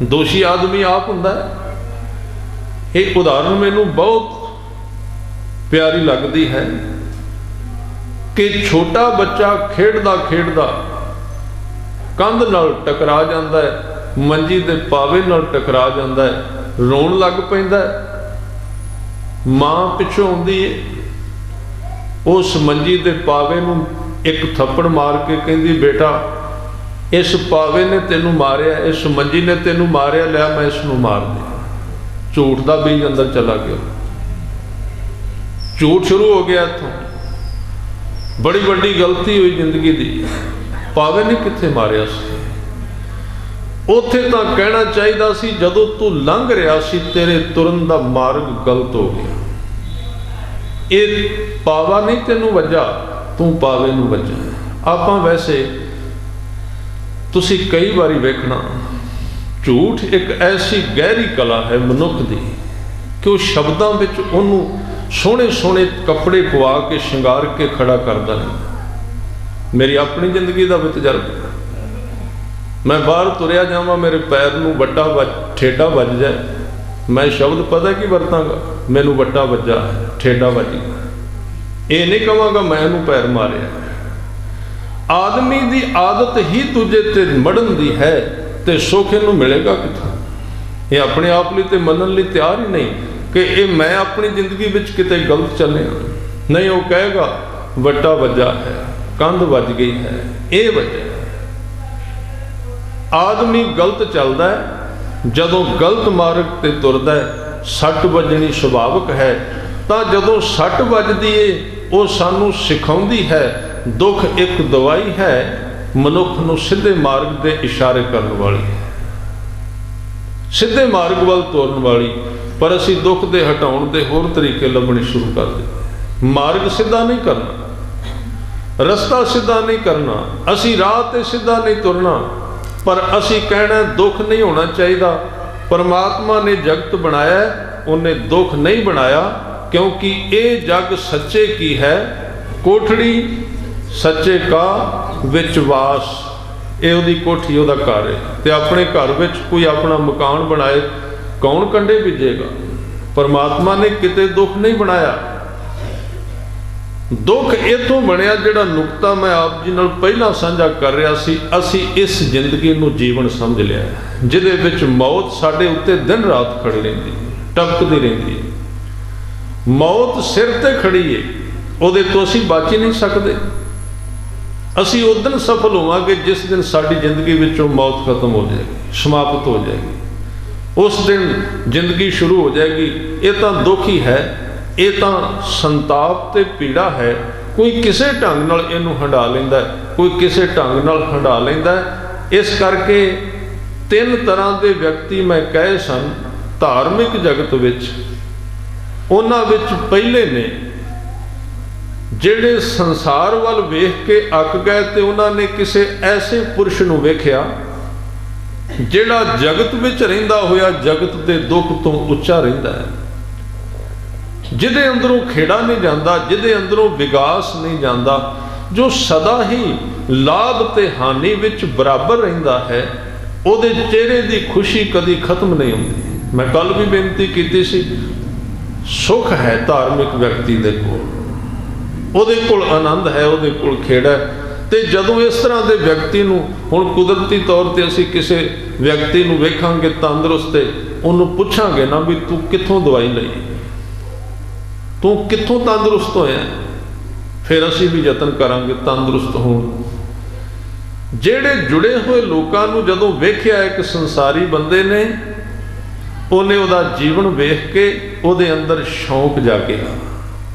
ਦੋਸ਼ੀ ਆਦਮੀ ਆਪ ਹੁੰਦਾ ਹੈ। ਇਹ ਉਦਾਹਰਨ ਮੈਨੂੰ ਬਹੁਤ ਪਿਆਰੀ ਲੱਗਦੀ ਹੈ ਕਿ ਛੋਟਾ ਬੱਚਾ ਖੇਡਦਾ ਖੇਡਦਾ ਕੰਧ ਨਾਲ ਟਕਰਾ ਜਾਂਦਾ ਹੈ, ਮੰਜੀ ਦੇ ਪਾਵੇ ਨਾਲ ਟਕਰਾ ਜਾਂਦਾ ਹੈ, ਰੋਣ ਲੱਗ ਪੈਂਦਾ ਹੈ। ਮਾਂ ਪਿੱਛੋਂ ਆਉਂਦੀ ਹੈ, ਉਸ ਮੰਜੀ ਦੇ ਪਾਵੇ ਨੂੰ ਇੱਕ ਥੱਪੜ ਮਾਰ ਕੇ ਕਹਿੰਦੀ, ਬੇਟਾ ਇਸ ਪਾਵੇ ਨੇ ਤੈਨੂੰ ਮਾਰਿਆ, ਇਸ ਮੰਜੀ ਨੇ ਤੈਨੂੰ ਮਾਰਿਆ, ਲਿਆ ਮੈਂ ਇਸ ਨੂੰ ਮਾਰ ਦਿਆਂ। ਝੂਠ ਦਾ ਬੀਜ ਅੰਦਰ ਚਲਾ ਗਿਆ, ਝੂਠ ਸ਼ੁਰੂ ਹੋ ਗਿਆ। ਇੱਥੋਂ ਬੜੀ ਵੱਡੀ ਗਲਤੀ ਹੋਈ ਜ਼ਿੰਦਗੀ ਦੀ। ਪਾਵੇ ਨੇ ਕਿੱਥੇ ਮਾਰਿਆ ਸੀ? ਉੱਥੇ ਤਾਂ ਕਹਿਣਾ ਚਾਹੀਦਾ ਸੀ, ਜਦੋਂ ਤੂੰ ਲੰਘ ਰਿਹਾ ਸੀ ਤੇਰੇ ਤੁਰਨ ਦਾ ਮਾਰਗ ਗਲਤ ਹੋ ਗਿਆ। ਇਹ ਪਾਵਾ ਨਹੀਂ ਤੈਨੂੰ ਵੱਜਾ, ਤੂੰ ਪਾਵੇ ਨੂੰ ਵੱਜਾ। ਆਪਾਂ ਵੈਸੇ ਤੁਸੀਂ ਕਈ ਵਾਰੀ ਵੇਖਣਾ, ਝੂਠ ਇੱਕ ਐਸੀ ਗਹਿਰੀ ਕਲਾ ਹੈ ਮਨੁੱਖ ਦੀ ਕਿ ਉਹ ਸ਼ਬਦਾਂ ਵਿੱਚ ਉਹਨੂੰ ਸੋਹਣੇ ਸੋਹਣੇ ਕੱਪੜੇ ਪਵਾ ਕੇ ਸ਼ਿੰਗਾਰ ਕੇ ਖੜਾ ਕਰਦਾ ਨਹੀਂ। ਮੇਰੀ ਆਪਣੀ ਜ਼ਿੰਦਗੀ ਦਾ ਵੀ ਤਜਰਬਾ। ਮੈਂ ਬਾਹਰ ਤੁਰਿਆ ਜਾਵਾਂ, ਮੇਰੇ ਪੈਰ ਨੂੰ ਵੱਡਾ ਠੇਡਾ ਵੱਜ ਜਾਏ, ਮੈਂ ਸ਼ਬਦ ਪਤਾ ਕੀ ਵਰਤਾਂਗਾ, ਮੈਨੂੰ ਵੱਡਾ ਵੱਜਾ ਹੈ, ਠੇਡਾ ਵੱਜ ਗਿਆ। ਇਹ ਨਹੀਂ ਕਹਾਂਗਾ ਮੈਂ ਇਹਨੂੰ ਪੈਰ ਮਾਰਿਆ। ਆਦਮੀ ਦੀ ਆਦਤ ਹੀ ਦੂਜੇ ਤੇ ਮੜਨ ਦੀ ਹੈ, ਤੇ ਸੁੱਖ ਇਹਨੂੰ ਮਿਲੇਗਾ ਕਿੱਥੋਂ? ਇਹ ਆਪਣੇ ਆਪ ਲਈ ਤੇ ਮੰਨਣ ਲਈ ਤਿਆਰ ਹੀ ਨਹੀਂ ਕਿ ਇਹ ਮੈਂ ਆਪਣੀ ਜ਼ਿੰਦਗੀ ਵਿੱਚ ਕਿਤੇ ਗਲਤ ਚੱਲਿਆ। ਨਹੀਂ, ਉਹ ਕਹੇਗਾ ਵੱਡਾ ਵੱਜਾ ਹੈ, ਕੰਧ ਵੱਜ ਗਈ ਹੈ, ਇਹ ਵੱਜਿਆ। ਆਦਮੀ ਗਲਤ ਚੱਲਦਾ ਹੈ, ਜਦੋਂ ਗਲਤ ਮਾਰਗ ਤੇ ਤੁਰਦਾ ਹੈ, ਸੱਟ ਵੱਜਣੀ ਸੁਭਾਵਿਕ ਹੈ। ਤਾਂ ਜਦੋਂ ਸੱਟ ਵੱਜਦੀ ਏ, ਉਹ ਸਾਨੂੰ ਸਿਖਾਉਂਦੀ ਹੈ ਦੁੱਖ ਇੱਕ ਦਵਾਈ ਹੈ, ਮਨੁੱਖ ਨੂੰ ਸਿੱਧੇ ਮਾਰਗ ਦੇ ਇਸ਼ਾਰੇ ਕਰਨ ਵਾਲੀ ਹੈ, ਸਿੱਧੇ ਮਾਰਗ ਵੱਲ ਤੋਰਨ ਵਾਲੀ। ਪਰ ਅਸੀਂ ਦੁੱਖ ਦੇ ਹਟਾਉਣ ਦੇ ਹੋਰ ਤਰੀਕੇ ਲੱਭਣੇ ਸ਼ੁਰੂ ਕਰ ਦਿੱਤੇ। ਮਾਰਗ ਸਿੱਧਾ ਨਹੀਂ ਕਰਨਾ, ਰਸਤਾ ਸਿੱਧਾ ਨਹੀਂ ਕਰਨਾ, ਅਸੀਂ ਰਾਹ ਤੇ ਸਿੱਧਾ ਨਹੀਂ ਤੁਰਨਾ। ਪਰ ਅਸੀਂ ਕਹਿਣਾ ਦੁੱਖ ਨਹੀਂ ਹੋਣਾ ਚਾਹੀਦਾ। ਪਰਮਾਤਮਾ ਨੇ ਜਗਤ ਬਣਾਇਆ, ਉਹਨੇ ਦੁੱਖ ਨਹੀਂ ਬਣਾਇਆ, ਕਿਉਂਕਿ ਇਹ ਜਗ ਸੱਚੇ ਕੀ ਹੈ, कोठड़ी सच्चे का विच वास, ये उहदी कोठी उहदा घर है। ते अपने घर विच कोई अपना मकान बनाए, कौन कंडे बीजेगा? परमात्मा ने किते दुख नहीं बनाया। दुख इतों बनया जिहड़ा नुकता मैं आप जी नाल पहला साझा कर रहा सी, असी इस जिंदगी नूं जीवन समझ लिया है, जिहदे विच मौत साडे उत्ते दिन रात खड़ी रहिंदी, टपकदी रहिंदी है। मौत सिर ते खड़ी है, उहदे तो असी बच ही नहीं सकते। असी उस दिन सफल होवांगे जिस दिन साडी जिंदगी विचों मौत खत्म हो जाएगी, समाप्त हो जाएगी। उस दिन जिंदगी शुरू हो जाएगी। ये तो दुख ही है, ये तो संताप ते पीड़ा है। कोई किसी ढंग नाल इहनूं हंडा लैंदा, कोई किसी ढंग नाल हंडा लैंदा। इस करके तीन तरह के व्यक्ति मैं कहे सन धार्मिक जगत विच। उन्हां विच पहले ने ਜਿਹੜੇ संसार वाल वेख के अक गए ते उन्होंने किसी ऐसे पुरुष नूं वेख्या जिहड़ा जगत विच रहिंदा होया जगत के दुख तो उच्चा रहिंदा है, जिहदे अंदरों खेड़ा नहीं जाता, जिहदे अंदरों विकास नहीं जाता, जो सदा ही लाभ ते हानि विच बराबर रहिंदा है, उहदे चेहरे की खुशी कदी खत्म नहीं होंदी। मैं कल भी बेनती की सी, सुख है धार्मिक व्यक्ति दे कोल, ਉਹਦੇ ਕੋਲ आनंद है, ਉਹਦੇ ਕੋਲ खेड़ा है। तो जदों इस तरह के व्यक्ति नूं हुण कुदरती तौर पर असीं किसी व्यक्ति नूं वेखांगे तंदुरुस्त, उन्होंने पुछांगे ना भी तू कित्थों दवाई लई, तू कित्थों तंदुरुस्त होया, फिर असीं भी यतन करांगे तंदुरुस्त होण। जिहड़े जुड़े हुए लोकां नूं जदों वेख्या एक संसारी बंदे ने, उन्हें उहदा जीवन वेख के उहदे अंदर शौक जागिया,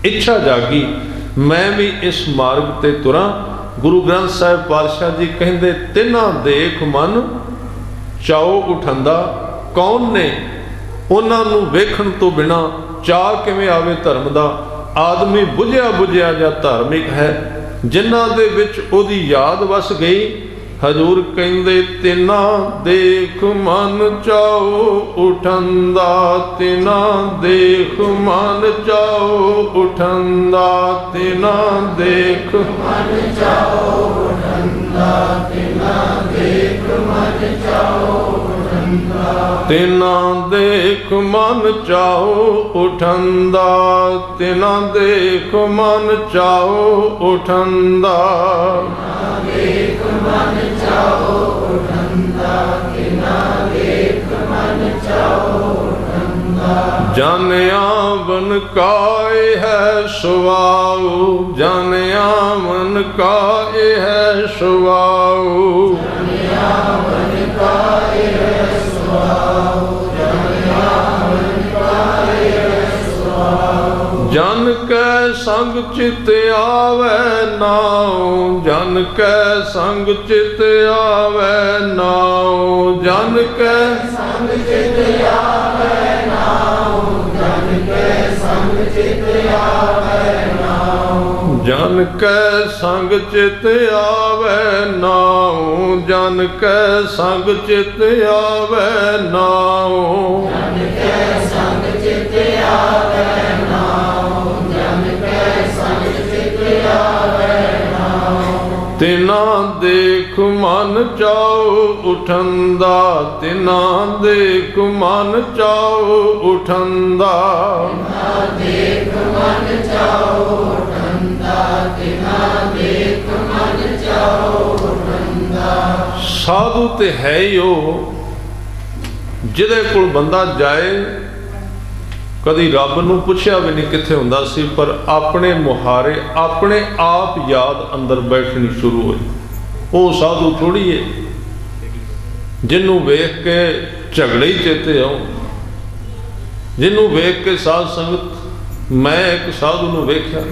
इच्छा जागी, मैं भी इस मार्ग ते तुरां। गुरु ग्रंथ साहिब पातशाह जी कहंदे तिन्हां देख मन चाओ उठंदा, कौन ने उन्हां नूं वेखण तो बिना चाह किवें आवे धर्म दा। आदमी बुझिया बुझिया जा धार्मिक है, जिन्हां दे विच ओहदी याद वस गई। हजूर कहंदे तिन्हां देख मन चाओ उठंदा, तिन्हां देख मन चाओ उठंदा, तिन्हां देख मन चाओ उठंदा, तिन्हां देख मन चाओ उठंदा, तिन्हां देख मन चाओ उठंदा, तिन्हां देख मन चाओ उठंदा, देख मन चाओ उठंदा, तिन्हां देख मन चाओ उठंदा। जन आवन काए है सुवाऊ, जन आवन काए है सुवाऊ, जन आवन काए है सुवाऊ, जन आवन काए है सुवाऊ। जन कै संग चित आवे नाऊ, जन कै संग चित आवे नाऊ, जन कै संग चित आवे नाऊ, जन कै संग चित आवे नाऊ, जन कै संग चित आवे नाऊ, जन कै संग चित आवे नाऊ, जन कै संग चित आवे नाऊ, जन कै संग चित आवे नाऊ। तिन्हां देख मन चाओ उठंदा, तिन्हां देख मन चाओ उठंदा, तिन्हां देख मन चाओ उठंदा, तिन्हां देख मन चाओ उठंदा। साधु ते है ही जिहदे कोल बंदा जाए कदी रब नूं पुछया भी नहीं कित्थे हुंदा सी, पर अपने मुहारे अपने आप याद अंदर बैठनी शुरू हुई। वो साधु थोड़ी है जिन्हों वेख के झगड़े ही चेते आओ, जिन्हों वेख के साध संगत। मैं एक साधु नूं वेख्या,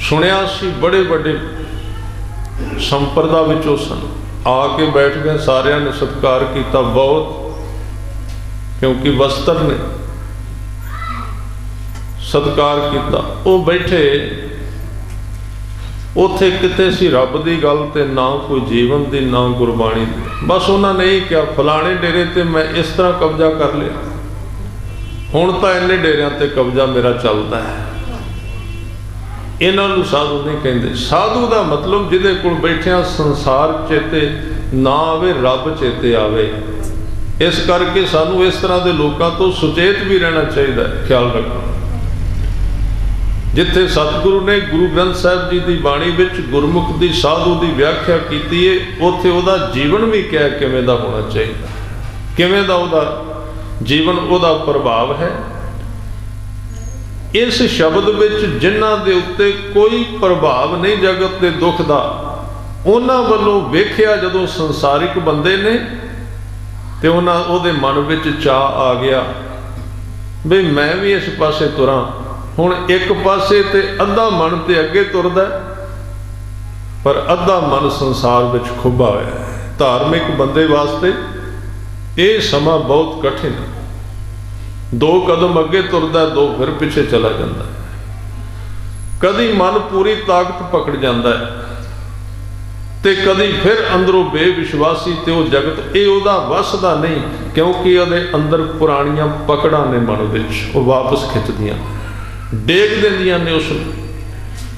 सुनिया सी बड़े बड़े संप्रदा विचों सन, आके बैठ गए, सारियां ने सत्कार किया बहुत, क्योंकि वस्त्र ने सत्कार किया। वो बैठे उत्थे किते सी रब की गल ते ना कोई जीवन की ना गुरबाणी दी, बस उन्होंने यही कहा फलाने डेरे ते मैं इस तरह कब्जा कर लिया, हुण तां इन्ने डेरियां ते कब्जा मेरा चलता है। ਇਹਨਾਂ ਨੂੰ ਸਾਧੂ ਨਹੀਂ ਕਹਿੰਦੇ। ਸਾਧੂ ਦਾ ਮਤਲਬ ਜਿਹਦੇ ਕੋਲ ਬੈਠਿਆਂ ਸੰਸਾਰ ਚੇਤੇ ਨਾ ਆਵੇ, ਰੱਬ ਚੇਤੇ ਆਵੇ। ਇਸ ਕਰਕੇ ਸਾਨੂੰ ਇਸ ਤਰ੍ਹਾਂ ਦੇ ਲੋਕਾਂ ਤੋਂ ਸੁਚੇਤ ਵੀ ਰਹਿਣਾ ਚਾਹੀਦਾ ਹੈ, ਖਿਆਲ ਰੱਖੋ। ਜਿੱਥੇ ਸਤਿਗੁਰੂ ਨੇ ਗੁਰੂ ਗ੍ਰੰਥ ਸਾਹਿਬ ਜੀ ਦੀ ਬਾਣੀ ਵਿੱਚ ਗੁਰਮੁਖ ਦੀ ਸਾਧੂ ਦੀ ਵਿਆਖਿਆ ਕੀਤੀ ਹੈ, ਉੱਥੇ ਉਹਦਾ ਜੀਵਨ ਵੀ ਕਿਵੇਂ ਦਾ ਹੋਣਾ ਚਾਹੀਦਾ, ਕਿਵੇਂ ਦਾ ਉਹਦਾ ਜੀਵਨ, ਉਹਦਾ ਪ੍ਰਭਾਵ ਹੈ। ਇਸ ਸ਼ਬਦ ਵਿੱਚ ਜਿਨ੍ਹਾਂ ਦੇ ਉੱਤੇ ਕੋਈ ਪ੍ਰਭਾਵ ਨਹੀਂ ਜਗਤ ਦੇ ਦੁੱਖ ਦਾ, ਉਹਨਾਂ ਵੱਲੋਂ ਵੇਖਿਆ ਜਦੋਂ ਸੰਸਾਰਿਕ ਬੰਦੇ ਨੇ, ਤੇ ਉਹਦੇ ਮਨ ਵਿੱਚ ਚਾਅ ਆ ਗਿਆ ਵੀ ਮੈਂ ਵੀ ਇਸ ਪਾਸੇ ਤੁਰਾਂ। ਹੁਣ ਇੱਕ ਪਾਸੇ ਤੇ ਅੱਧਾ ਮਨ ਤੇ ਅੱਗੇ ਤੁਰਦਾ, ਪਰ ਅੱਧਾ ਮਨ ਸੰਸਾਰ ਵਿੱਚ ਖੁੱਭਾ ਹੋਇਆ ਹੈ। ਧਾਰਮਿਕ ਬੰਦੇ ਵਾਸਤੇ ਇਹ ਸਮਾਂ ਬਹੁਤ ਕਠਿਨ ਹੈ। 2 ਕਦਮ ਅੱਗੇ ਤੁਰਦਾ, 2 ਫਿਰ ਪਿੱਛੇ ਚਲਾ ਜਾਂਦਾ। ਕਦੀ ਮਨ ਪੂਰੀ ਤਾਕਤ ਪਕੜ ਜਾਂਦਾ ਹੈ, ਤੇ ਕਦੀ ਫਿਰ ਅੰਦਰੋਂ ਬੇਵਿਸ਼ਵਾਸੀ ਤੇ ਉਹ ਜਗਤ ਇਹ ਉਹਦਾ ਵੱਸਦਾ ਨਹੀਂ, ਕਿਉਂਕਿ ਉਹਦੇ ਅੰਦਰ ਪੁਰਾਣੀਆਂ ਪਕੜਾਂ ਨੇ ਮਨ ਵਿੱਚ, ਉਹ ਵਾਪਸ ਖਿੱਚਦੀਆਂ, ਡੇਗ ਦਿੰਦੀਆਂ ਨੇ ਉਸ ਨੂੰ।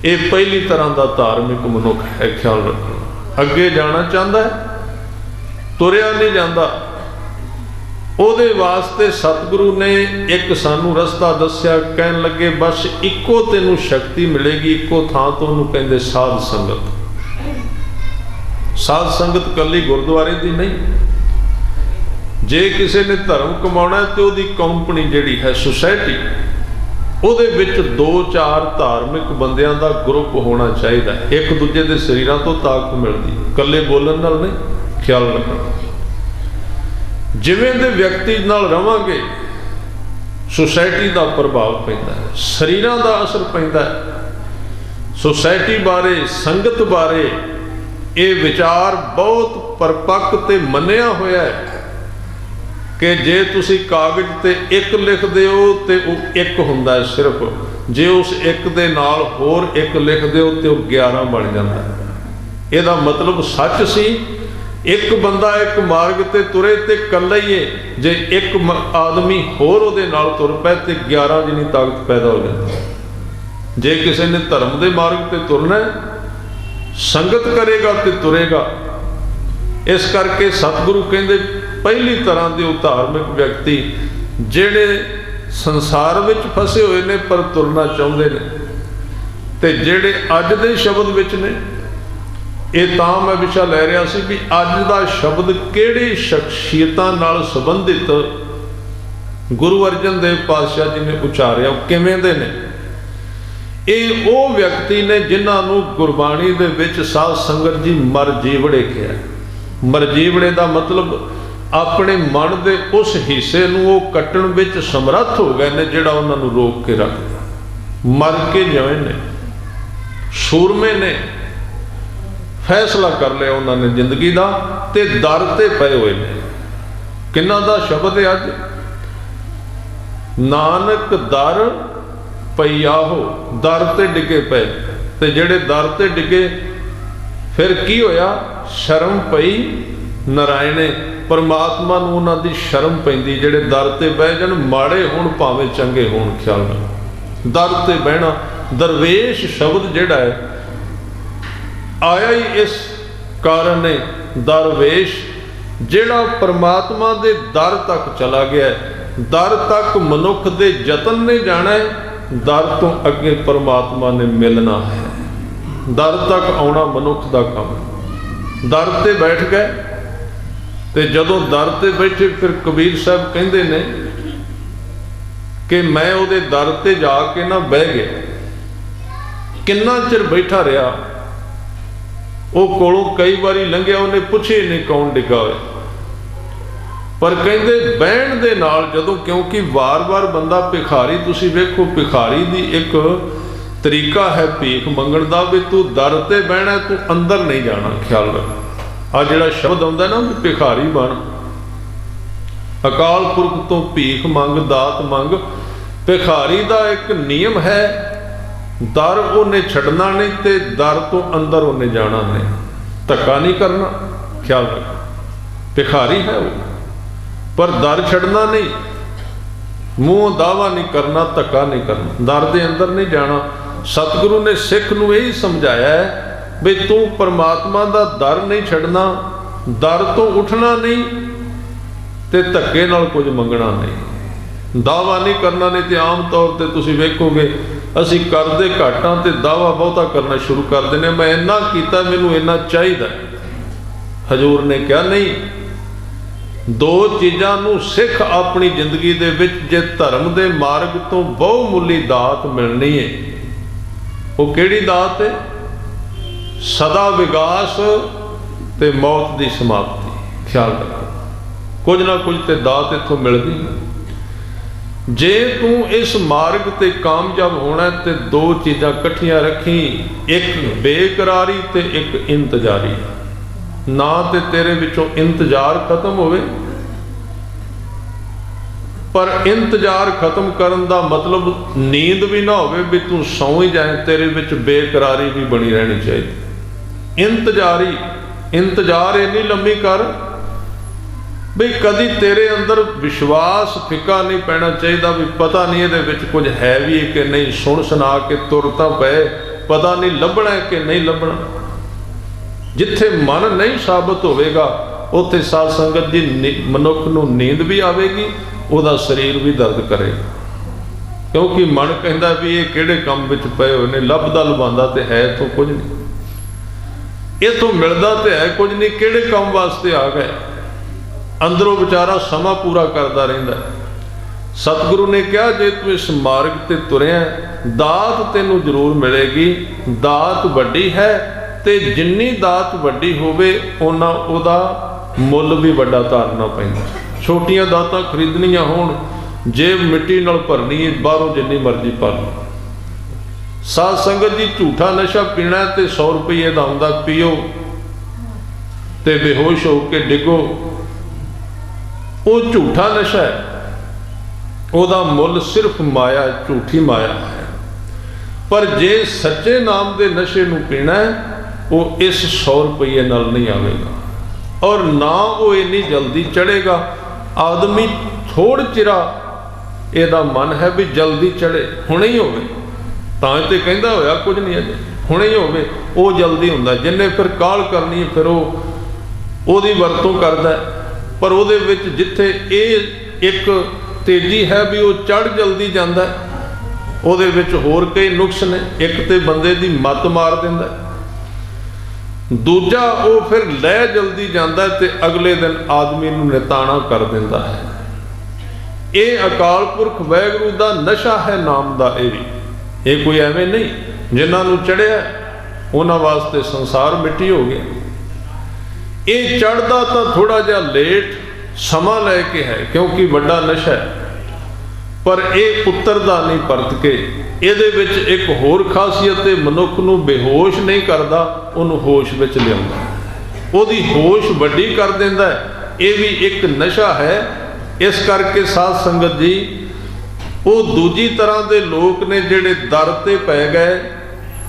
ਇਹ ਪਹਿਲੀ ਤਰ੍ਹਾਂ ਦਾ ਧਾਰਮਿਕ ਮਨੁੱਖ ਹੈ, ਖਿਆਲ ਰੱਖੋ। ਅੱਗੇ ਜਾਣਾ ਚਾਹੁੰਦਾ ਹੈ, ਤੁਰਿਆ ਨਹੀਂ ਜਾਂਦਾ। ਉਹਦੇ ਵਾਸਤੇ ਸਤਿਗੁਰੂ ਨੇ ਇੱਕ ਸਾਨੂੰ ਰਸਤਾ ਦੱਸਿਆ, ਕਹਿਣ ਲੱਗੇ ਬਸ ਇੱਕੋ ਤੈਨੂੰ ਸ਼ਕਤੀ ਮਿਲੇਗੀ, ਇੱਕੋ ਥਾਂ ਤੋਂ, ਉਹਨੂੰ ਕਹਿੰਦੇ ਸਾਧ ਸੰਗਤ। ਸਾਧ ਸੰਗਤ ਇਕੱਲੀ ਗੁਰਦੁਆਰੇ ਦੀ ਨਹੀਂ। ਜੇ ਕਿਸੇ ਨੇ ਧਰਮ ਕਮਾਉਣਾ ਤੇ ਉਹਦੀ ਕੰਪਨੀ ਜਿਹੜੀ ਹੈ, ਸੁਸਾਇਟੀ, ਉਹਦੇ ਵਿੱਚ 2-4 ਧਾਰਮਿਕ ਬੰਦਿਆਂ ਦਾ ਗਰੁੱਪ ਹੋਣਾ ਚਾਹੀਦਾ। ਇੱਕ ਦੂਜੇ ਦੇ ਸਰੀਰਾਂ ਤੋਂ ਤਾਕਤ ਮਿਲਦੀ, ਇਕੱਲੇ ਬੋਲਣ ਨਾਲ ਨਹੀਂ, ਖਿਆਲ ਰੱਖਣਾ। ਜਿਵੇਂ ਦੇ ਵਿਅਕਤੀ ਨਾਲ ਰਵਾਂਗੇ, ਸੁਸਾਇਟੀ ਦਾ ਪ੍ਰਭਾਵ ਪੈਂਦਾ ਹੈ, ਸਰੀਰਾਂ ਦਾ ਅਸਰ ਪੈਂਦਾ ਹੈ। ਸੁਸਾਇਟੀ ਬਾਰੇ, ਸੰਗਤ ਬਾਰੇ ਇਹ ਵਿਚਾਰ ਬਹੁਤ ਪਰਪੱਕ ਤੇ ਮੰਨਿਆ ਹੋਇਆ ਹੈ ਕਿ ਜੇ ਤੁਸੀਂ ਕਾਗਜ਼ ਤੇ 1 ਲਿਖਦੇ ਹੋ ਤੇ ਉਹ 1 ਹੁੰਦਾ ਹੈ ਸਿਰਫ, ਜੇ ਉਸ 1 ਦੇ ਨਾਲ ਹੋਰ 1 ਲਿਖਦੇ ਹੋ ਤੇ ਉਹ 11 ਬਣ ਜਾਂਦਾ ਹੈ। ਇਹਦਾ ਮਤਲਬ ਸੱਚ ਸੀ, ਇੱਕ ਬੰਦਾ ਇੱਕ ਮਾਰਗ ਤੇ ਤੁਰੇ ਤੇ ਇਕੱਲਾ ਹੀ ਹੈ, ਜੇ ਇੱਕ ਆਦਮੀ ਹੋਰ ਉਹਦੇ ਨਾਲ ਤੁਰ ਪਏ ਤੇ 11 ਜਿੰਨੀ ਤਾਕਤ ਪੈਦਾ ਹੋ ਜਾਂਦੀ। ਜੇ ਕਿਸੇ ਨੇ ਧਰਮ ਦੇ ਮਾਰਗ ਤੇ ਤੁਰਨਾ, ਸੰਗਤ ਕਰੇਗਾ ਤੇ ਤੁਰੇਗਾ। ਇਸ ਕਰਕੇ ਸਤਿਗੁਰੂ ਕਹਿੰਦੇ ਪਹਿਲੀ ਤਰ੍ਹਾਂ ਦੇ ਉਹ ਧਾਰਮਿਕ ਵਿਅਕਤੀ ਜਿਹੜੇ ਸੰਸਾਰ ਵਿੱਚ ਫਸੇ ਹੋਏ ਨੇ ਪਰ ਤੁਰਨਾ ਚਾਹੁੰਦੇ ਨੇ, ਤੇ ਜਿਹੜੇ ਅੱਜ ਦੇ ਸ਼ਬਦ ਵਿੱਚ ਨੇ। ਇਹ ਤਾਂ ਮੈਂ ਵਿਸ਼ਾ ਲੈ ਰਿਹਾ ਸੀ ਵੀ ਅੱਜ ਦਾ ਸ਼ਬਦ ਕਿਹੜੀ ਸ਼ਖਸੀਅਤਾਂ ਨਾਲ ਸੰਬੰਧਿਤ ਗੁਰੂ ਅਰਜਨ ਦੇਵ ਪਾਤਸ਼ਾਹ ਜੀ ਨੇ ਉਚਾਰਿਆ, ਉਹ ਕਿਵੇਂ ਦੇ ਨੇ। ਇਹ ਉਹ ਵਿਅਕਤੀ ਨੇ ਜਿਨ੍ਹਾਂ ਨੂੰ ਗੁਰਬਾਣੀ ਦੇ ਵਿੱਚ ਸਾਧ ਸੰਗਤ ਜੀ ਮਰਜੀਵੜੇ ਕਿਹਾ। ਮਰਜੀਵੜੇ ਦਾ ਮਤਲਬ ਆਪਣੇ ਮਨ ਦੇ ਉਸ ਹਿੱਸੇ ਨੂੰ ਉਹ ਕੱਟਣ ਵਿੱਚ ਸਮਰੱਥ ਹੋ ਗਏ ਨੇ ਜਿਹੜਾ ਉਹਨਾਂ ਨੂੰ ਰੋਕ ਕੇ ਰੱਖਦਾ। ਮਰ ਕੇ ਜਿਵੇਂ ਨੇ, ਸੂਰਮੇ ਨੇ, ਫੈਸਲਾ ਕਰ ਲਿਆ ਉਹਨਾਂ ਨੇ ਜ਼ਿੰਦਗੀ ਦਾ, ਤੇ ਦਰ ਤੇ ਪਏ ਹੋਏ ਨੇ। ਕਿੰਨਾ ਦਾ ਸ਼ਬਦ ਹੈ ਅੱਜ, ਨਾਨਕ ਦਰ ਪਈਆਹੋ, ਦਰ ਤੇ ਡਿੱਗੇ ਪਏ। ਤੇ ਜਿਹੜੇ ਦਰ ਤੇ ਡਿੱਗੇ ਫਿਰ ਕੀ ਹੋਇਆ, ਸ਼ਰਮ ਪਈ ਨਾਰਾਇਣੇ, ਪਰਮਾਤਮਾ ਨੂੰ ਉਹਨਾਂ ਦੀ ਸ਼ਰਮ ਪੈਂਦੀ। ਜਿਹੜੇ ਦਰ ਤੇ ਬਹਿ ਜਾਣ, ਮਾੜੇ ਹੋਣ ਭਾਵੇਂ ਚੰਗੇ ਹੋਣ, ਖਿਆਲ ਰੱਖੋ। ਦਰ ਤੇ ਬਹਿਣਾ, ਦਰਵੇਸ਼ ਸ਼ਬਦ ਜਿਹੜਾ ਹੈ ਆਇਆ ਹੀ ਇਸ ਕਾਰਨ ਨੇ। ਦਰਵੇਸ਼ ਜਿਹੜਾ ਪਰਮਾਤਮਾ ਦੇ ਦਰ ਤੱਕ ਚਲਾ ਗਿਆ, ਦਰ ਤੱਕ ਮਨੁੱਖ ਦੇ ਯਤਨ ਨੇ ਜਾਣਾ ਹੈ, ਦਰ ਤੋਂ ਅੱਗੇ ਪਰਮਾਤਮਾ ਨੇ ਮਿਲਣਾ ਹੈ। ਦਰ ਤੱਕ ਆਉਣਾ ਮਨੁੱਖ ਦਾ ਕੰਮ। ਦਰ ਤੇ ਬੈਠ ਗਏ, ਤੇ ਜਦੋਂ ਦਰ ਤੇ ਬੈਠੇ ਫਿਰ ਕਬੀਰ ਸਾਹਿਬ ਕਹਿੰਦੇ ਨੇ ਕਿ ਮੈਂ ਉਹਦੇ ਦਰ ਤੇ ਜਾ ਕੇ ਨਾ ਬਹਿ ਗਿਆ। ਕਿੰਨਾ ਚਿਰ ਬੈਠਾ ਰਿਹਾ, ਉਹ ਕੋਲੋਂ ਕਈ ਵਾਰੀ ਲੰਘਿਆ, ਉਹਨੇ ਪੁੱਛੇ ਨਹੀਂ ਕੌਣ ਡਿੱਗਾ ਹੋਇਆ। ਪਰ ਕਹਿੰਦੇ ਬਹਿਣ ਦੇ ਨਾਲ ਜਦੋਂ, ਕਿਉਂਕਿ ਵਾਰ-ਵਾਰ ਬੰਦਾ ਭਿਖਾਰੀ, ਤੁਸੀਂ ਵੇਖੋ ਭਿਖਾਰੀ ਦੀ ਇੱਕ ਤਰੀਕਾ ਹੈ ਭੀਖ ਮੰਗਣ ਦਾ, ਵੀ ਤੂੰ ਦਰ ਤੇ ਬਹਿਣਾ, ਤੂੰ ਅੰਦਰ ਨਹੀਂ ਜਾਣਾ, ਖਿਆਲ ਰੱਖ। ਆ ਜਿਹੜਾ ਸ਼ਬਦ ਆਉਂਦਾ ਨਾ ਵੀ ਭਿਖਾਰੀ ਬਣ, ਅਕਾਲ ਪੁਰਖ ਤੋਂ ਭੀਖ ਮੰਗ, ਦਾਤ ਮੰਗ। ਭਿਖਾਰੀ ਦਾ ਇੱਕ ਨਿਯਮ ਹੈ, ਦਰ ਉਹਨੇ ਛੱਡਣਾ ਨਹੀਂ ਤੇ ਦਰ ਤੋਂ ਅੰਦਰ ਉਹਨੇ ਜਾਣਾ ਨਹੀਂ, ਧੱਕਾ ਨਹੀਂ ਕਰਨਾ, ਖਿਆਲ ਰੱਖ। ਭਿਖਾਰੀ ਹੈ ਉਹ, ਪਰ ਦਰ ਛੱਡਣਾ ਨਹੀਂ, ਮੂੰਹ ਦਾਵਾ ਨਹੀਂ ਕਰਨਾ, ਧੱਕਾ ਨਹੀਂ ਕਰਨਾ, ਦਰ ਦੇ ਅੰਦਰ ਨਹੀਂ ਜਾਣਾ। सतगुरु ने सिख नूं यही समझाया है भी तू परमात्मा दा दर नहीं छड्डना, दर तो उठना नहीं ते धक्के नाल कुछ मंगना नहीं, दावा नहीं करना। नहीं तो आम तौर पर तुसीं वेखोगे असीं करदे घट हां ते दावा बहुता करना शुरू कर दिंदे, मैं इन्ना कीता मैनूं इन्ना चाहीदा। हजूर ने कहा नहीं, दो चीज़ां नूं सिख अपनी जिंदगी दे विच जे धर्म दे मार्ग तो बहुमुली दात मिलनी है, वो किहड़ी दात है? सदा विगास ते मौत दी समाप्ति। ख्याल रखो, कुछ ना कुछ ते दात इत्थों मिलदी। जे तू इस मार्ग ते कामयाब होना ते दो चीज़ां इकट्ठियां रखी, एक बेकरारी ते एक इंतजारी। ना ते तेरे विचों इंतजार खत्म होवे, पर इंतजार खत्म करन दा मतलब नींद भी ना होवे भी तू सौ ही जाए, तेरे विच बेकरारी भी बनी रहनी चाहिए। इंतजार इन्नी लंबी कर भी कदी तेरे अंदर विश्वास फिक्का नहीं पैना चाहिए भी पता नहीं ये विच कुछ है भी कि नहीं, सुन सुना के तुर तां पए, पता नहीं लभना है कि नहीं लभना। जिथे मन नहीं साबित होवेगा उत्थे साध संगत जी मनुख नूं नींद भी आवेगी, उहदा शरीर भी दर्द करेगा, क्योंकि मन कहता भी ये किहड़े काम विच पए होए ने, लभदा लभांदा ते है तो कुछ नहीं, इथों मिलदा ते है कुछ नहीं, किहड़े काम वास्ते आ गए। अंदरों बेचारा समा पूरा करता रहिंदा है। सतगुरु ने कहा जे तू इस मार्ग ते तुरिया दात तेनों जरूर मिलेगी। दात वड्डी है ते जिन्नी दात वड्डी होवे उन्ना उहदा मुੱਲ भी वड्डा धारना पैंदा। छोटियां दातां खरीदनियां होण, जेब मिट्टी नाल भरनी है, बाहरों जिन्नी मर्जी भर लो। साध संगत जी झूठा नशा पीना ते 100 रुपये दा आउंदा, पीओ ते बेहोश हो के डिगो, वो झूठा नशा है, ਉਹਦਾ ਮੁੱਲ सिर्फ माया, झूठी माया है। पर जे सच्चे नाम के नशे नूं पीना है, वो इस 100 रुपये नाल नहीं आवेगा, और ना वो इन्नी जल्दी चढ़ेगा। आदमी थोड़ चिरा ਇਹਦਾ मन है भी जल्दी चढ़े, हुणे ही होवे, तां ते कहंदा होया कुछ नहीं अजे, हुणे ही होवे, वो जल्दी हुंदा। जिन्ने फिर काल करनी है फिर ਉਹਦੀ वरतों करदा, पर ਉਹਦੇ ਵਿੱਚ जिथे ਇਹ एक तेजी है भी वो चढ़ जल्दी जाता है, ਉਹਦੇ ਵਿੱਚ होर कई नुक्स ने। एक तो बंदे की मत मार दिंदा, दूजा वो फिर लै जल्दी जाता है ते अगले दिन आदमी नूं निताना कर दिंदा है। ये अकाल पुरख वाहिगुरू दा नशा है नाम दा। ये कोई एवें नहीं जिन्हां नूं चढ़िया उन्हां वास्ते संसार मिट्टी हो गया। ये चढ़दा तो थोड़ा जिहा लेट समा लैके है, क्योंकि वड्डा नशा है, पर यह उतरदा नहीं परत के। ਇਹਦੇ ਵਿੱਚ एक होर खासियत है, मनुख नूं बेहोश नहीं करता, उन्होंने होश विच लियाउंदा, ਉਹਦੀ होश वड्डी कर दिंदा है। ये भी एक नशा है। इस करके साध संगत जी वो दूजी तरह के लोग ने जिहड़े दर ते पै गए,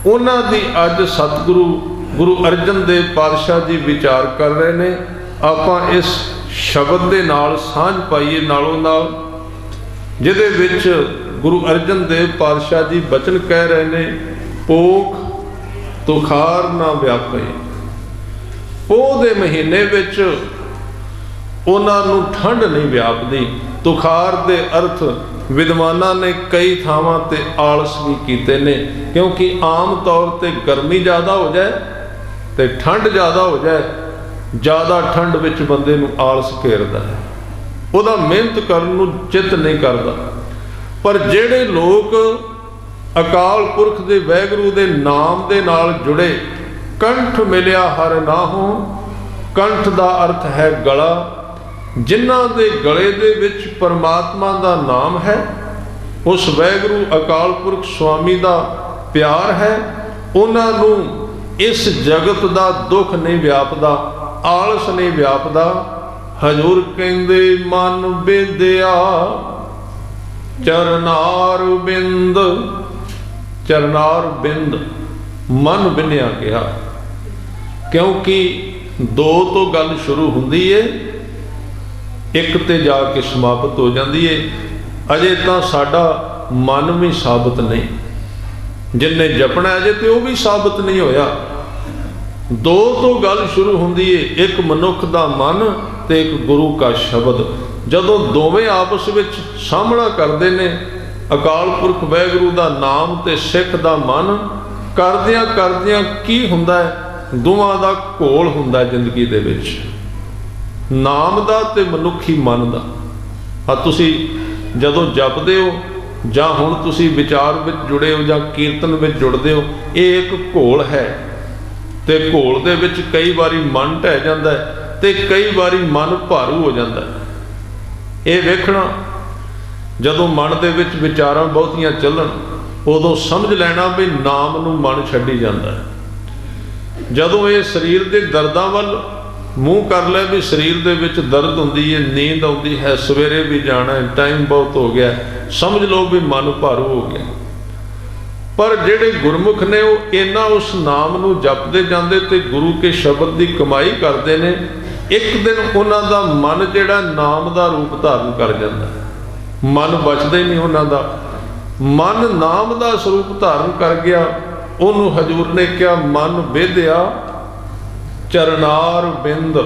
उन्हां दी अज सतगुरु गुरु अर्जन देव पातशाह जी विचार कर रहे ने। आपां इस शब्द दे नाल सांझ पाइए नालों नाल, जिहदे विच गुरु अर्जन देव पातशाह जी बचन कह रहे ने, पोख तुखार ना व्यापे। पोह दे महीने विच उन्हां नूं ठंड नहीं व्यापदी। तुखार दे अर्थ विद्वानां ने कई थावां ते आलस भी कीते ने, क्योंकि आम तौर पर गर्मी ज़्यादा हो जाए तो ठंड ज़्यादा हो जाए, ज़्यादा ठंड विच बंदे नूं आलस घेरदा है, उहदा मेहनत करन नूं चित नहीं करदा। पर जिहड़े लोग अकाल पुरख दे वाहिगुरू दे नाम दे नाल जुड़े, कंठ मिलिया हर नाहों, कंठ दा अर्थ है गला, जिन्हां दे गले दे विच परमात्मा दा नाम है, उस वाहिगुरू अकाल पुरख स्वामी दा प्यार है, उन्हां नूं इस जगत दा दुख नहीं व्यापदा, आलस नहीं व्यापदा। हजूर कहंदे मन बेदिया चरनार बिंद, चरनार बिंद मन बिन्या कहा, क्योंकि दो तो गल शुरू हुंदी है, एक ते जाके समाप्त हो जाती है। अजे तो साडा मन भी साबित नहीं, जिन्हें जपना अजे तो वह भी साबित नहीं होया। दो तो गल शुरू होंदी है, एक मनुख दा मन ते एक गुरु का शब्द। जदों दोवें आपस विच सामना करते ने, अकाल पुरख वाहिगुरू दा नाम ते सिख दा मन, करदियां करदियां की हुंदा है, दोवां दा घोल हुंदा है जिंदगी दे विच, नाम दा ते मनुखी मन दा। तुसी जदों जपदे हो जां हुण तुसी विचार विच जुड़े हो जां कीर्तन विच जुड़दे हो, ये एक घोल है। ते घोल दे विच कई बारी मन ढह जांदा है ते कई बारी मन भारू हो जाता है। ये वेखना जदों मन दे विच विचारां बहुतियां चलन, उदों समझ लेना भी नाम नूं मन छड्डी जाता है। जदों ये शरीर के दर्दां वल मूँह कर लिया भी शरीर दे विच दर्द हुंदी है, नींद आउंदी है, सवेरे भी जाना है, टाइम बहुत हो गया, समझ लो भी मन भारू हो गया। पर जिहड़े गुरमुख ने वो इन्ना उस नाम नूं जपदे जांदे ते गुरु के शब्द की कमाई करते हैं, एक दिन उन्हां दा मन जिहड़ा नाम दा रूप धारण कर जांदा है। मन बचदा ही नहीं उन्हां दा, मन नाम दा स्वरूप धारण कर गया। उन्होंने हजूर ने क्या, मन वेधया चरनार बिंद,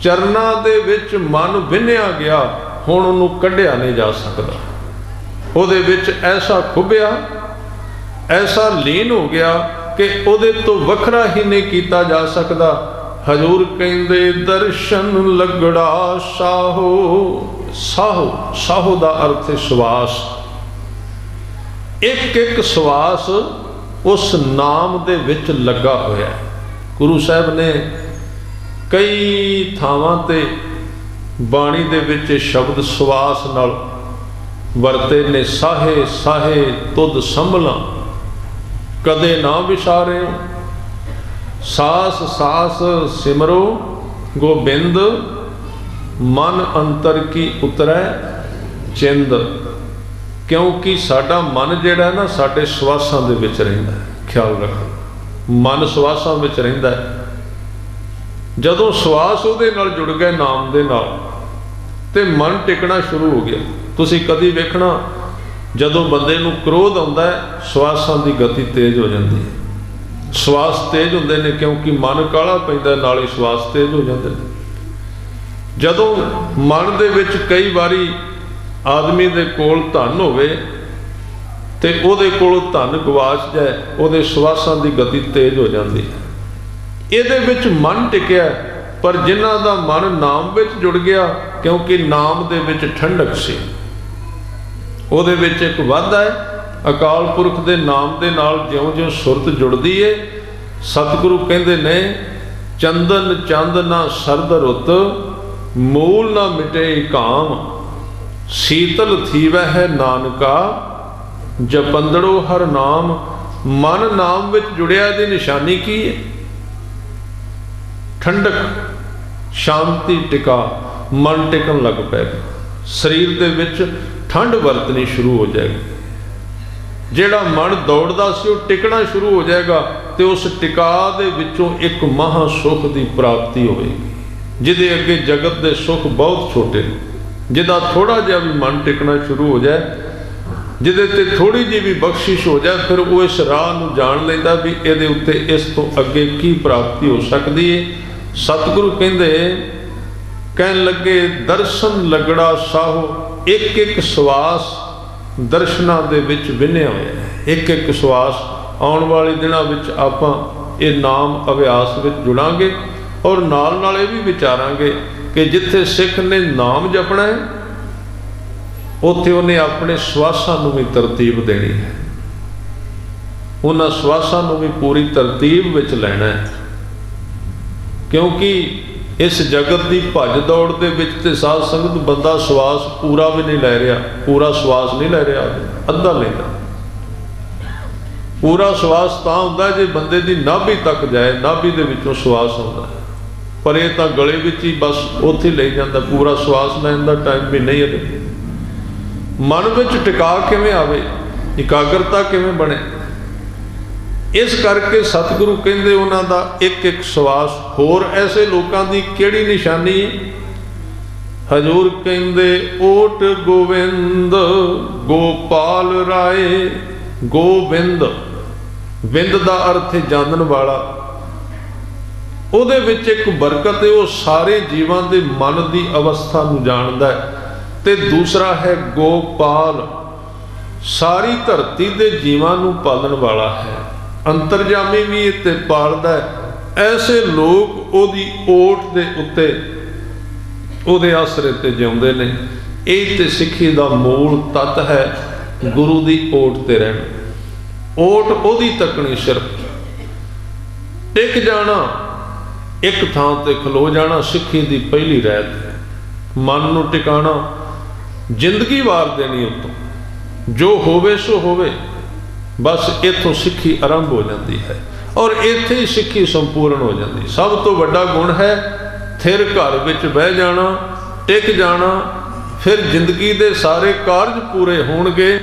चरना दे विच मन विन्निया गया, हुण उहनूं कढ़िया नहीं जा सकता। उहदे विच ऐसा खुबिया, ऐसा लीन हो गया कि उहदे तो वखरा ही नहीं किया जा सकता। हजूर कहंदे दर्शन लगड़ा साहो, साहो साहो दा अर्थ है श्वास। एक एक श्वास उस नाम दे विच लगा होया है। गुरु साहब ने कई थावां ते बाणी दे विच शब्द श्वास नाल वरते ने, साहे साहे तुद संभला कदे ना विसारे, सास सास सिमरो गोबिंद, मन अंतर की उतरै चिंद। क्योंकि साडा मन जिहड़ा है ना, साडे श्वासां दे विच रहिंदा है। ख्याल रखो, मन श्वासां विच रहिंदा है। जदों श्वास उहदे नाल जुड़ गए नाम दे नाल, ते मन टिकना शुरू हो गया। तुसीं कदी वेखना जदों बंदे नूं क्रोध आउंदा है, श्वासां दी गति तेज हो जाती है। श्वास तेज हुंदे ने क्योंकि मन काला पैंदा, नाल ही श्वास तेज हो जाते हैं। जदों मन दे विच कई बारी आदमी दे कोल धन होवे ते उहदे कोल धन गवाच जाए, उहदे श्वासां दी गति तेज हो जाती है। इहदे विच मन टिकिया, पर जिन्हां दा मन नाम विच जुड़ गया, क्योंकि नाम दे विच ठंडक सी, उहदे विच एक वाधा है। अकाल पुरख दे नाम दे नाल ज्यों-ज्यों सुरत जुड़दी है, सतगुरु कहंदे ने चंदन चंद ना सरद रुत, मूल ना मिटे काम, शीतल थीवै है नानका, जपंदड़ो हर नाम। मन नाम विच जुड़िया दी निशानी की है? ठंडक, शांति, टिका, मन टिकन लग पैगा, शरीर दे विच ठंड वरतनी शुरू हो जाएगी। जिहड़ा मन दौड़दा सी वो टिकना शुरू हो जाएगा, तो उस टिका दे विचों एक महा सुख की प्राप्ति होगी, जिहदे अगे जगत दे सुख बहुत छोटे। जिहदा थोड़ा जिहा भी मन टिकना शुरू हो जाए, जिहदे ते थोड़ी जी भी बख्शिश हो जाए, फिर वो इस राह नूं जान लैंदा भी इहदे उत्ते इस तो अगे की प्राप्ति हो सकती है। सतगुरु कहंदे, कहन लगे दर्शन लगड़ा साहो, एक एक श्वास दर्शना दे विच विन्निया होया है। एक एक श्वास आउण वाले दिनां विच आपां ये नाम अभ्यास विच जुड़ांगे, और नाल नाल ये भी विचारांगे कि जिथे सिख ने नाम जपना है, उत्थे उन्हें अपने श्वासां नूं भी तरतीब देनी है। उन्हां श्वासां नूं भी पूरी तरतीब विच लैना है, क्योंकि इस जगत की भज दौड़ के विच ते साध संगत बंदा श्वास पूरा भी नहीं लै रहा, पूरा श्वास नहीं लै रहा, अद्धा लेंदा। पूरा श्वास तां हुंदा जे बंदे की नाभि तक जाए, नाभि दे विचों श्वास आउंदा है, पर यह तो गले विच ही बस उत्थे ले जांदा, पूरा श्वास लैण दा टाइम भी नहीं है। मन विच टिका किवें आवे, एकाग्रता किवें बने? इस करके सतगुरु कहंदे उन्हां दा एक एक श्वास। होर ऐसे लोकां दी किहड़ी निशानी है? हजूर कहंदे ओट गोविंद गोपाल राय, ਗੋਬਿੰਦ, ਬਿੰਦ ਦਾ ਅਰਥ ਹੈ ਜਾਣਨ ਵਾਲਾ। ਉਹਦੇ ਵਿੱਚ ਇੱਕ ਬਰਕਤ ਹੈ, ਉਹ ਸਾਰੇ ਜੀਵਾਂ ਦੇ ਮਨ ਦੀ ਅਵਸਥਾ ਨੂੰ ਜਾਣਦਾ ਹੈ। ਤੇ ਦੂਸਰਾ ਹੈ ਗੋਪਾਲ, ਸਾਰੀ ਧਰਤੀ ਦੇ ਜੀਵਾਂ ਨੂੰ ਪਾਲਣ ਵਾਲਾ ਹੈ, ਅੰਤਰਜਾਮੀ ਵੀ ਇਹ ਤੇ ਪਾਲਦਾ ਹੈ। ਐਸੇ ਲੋਕ ਉਹਦੀ ਓਟ ਦੇ ਉੱਤੇ, ਉਹਦੇ ਆਸਰੇ ਤੇ ਜਿਉਂਦੇ ਨੇ। ਇਹ ਤੇ ਸਿੱਖੀ ਦਾ ਮੂਲ ਤੱਤ ਹੈ, ਗੁਰੂ ਦੀ ਓਟ ਤੇ ਰਹਿਣਾ। ਓਟ ਉਹਦੀ ਤੱਕਣੀ ਸਿਰਫ ਟਿਕ ਜਾਣਾ, ਇੱਕ ਥਾਂ ਤੇ ਖਲੋ ਜਾਣਾ ਸਿੱਖੀ ਦੀ ਪਹਿਲੀ ਰਹਿਤ ਹੈ। ਮਨ ਨੂੰ ਟਿਕਾਣਾ, ਜ਼ਿੰਦਗੀ ਵਾਰ ਦੇਣੀ ਉੱਤੋਂ, ਜੋ ਹੋਵੇ ਸੋ ਹੋਵੇ, ਬਸ ਇੱਥੋਂ ਸਿੱਖੀ ਆਰੰਭ ਹੋ ਜਾਂਦੀ ਹੈ ਔਰ ਇੱਥੇ ਹੀ ਸਿੱਖੀ ਸੰਪੂਰਨ ਹੋ ਜਾਂਦੀ। ਸਭ ਤੋਂ ਵੱਡਾ ਗੁਣ ਹੈ ਥਿਰ ਘਰ ਵਿੱਚ ਬਹਿ ਜਾਣਾ, ਟਿਕ ਜਾਣਾ, ਫਿਰ ਜ਼ਿੰਦਗੀ ਦੇ ਸਾਰੇ ਕਾਰਜ ਪੂਰੇ ਹੋਣਗੇ।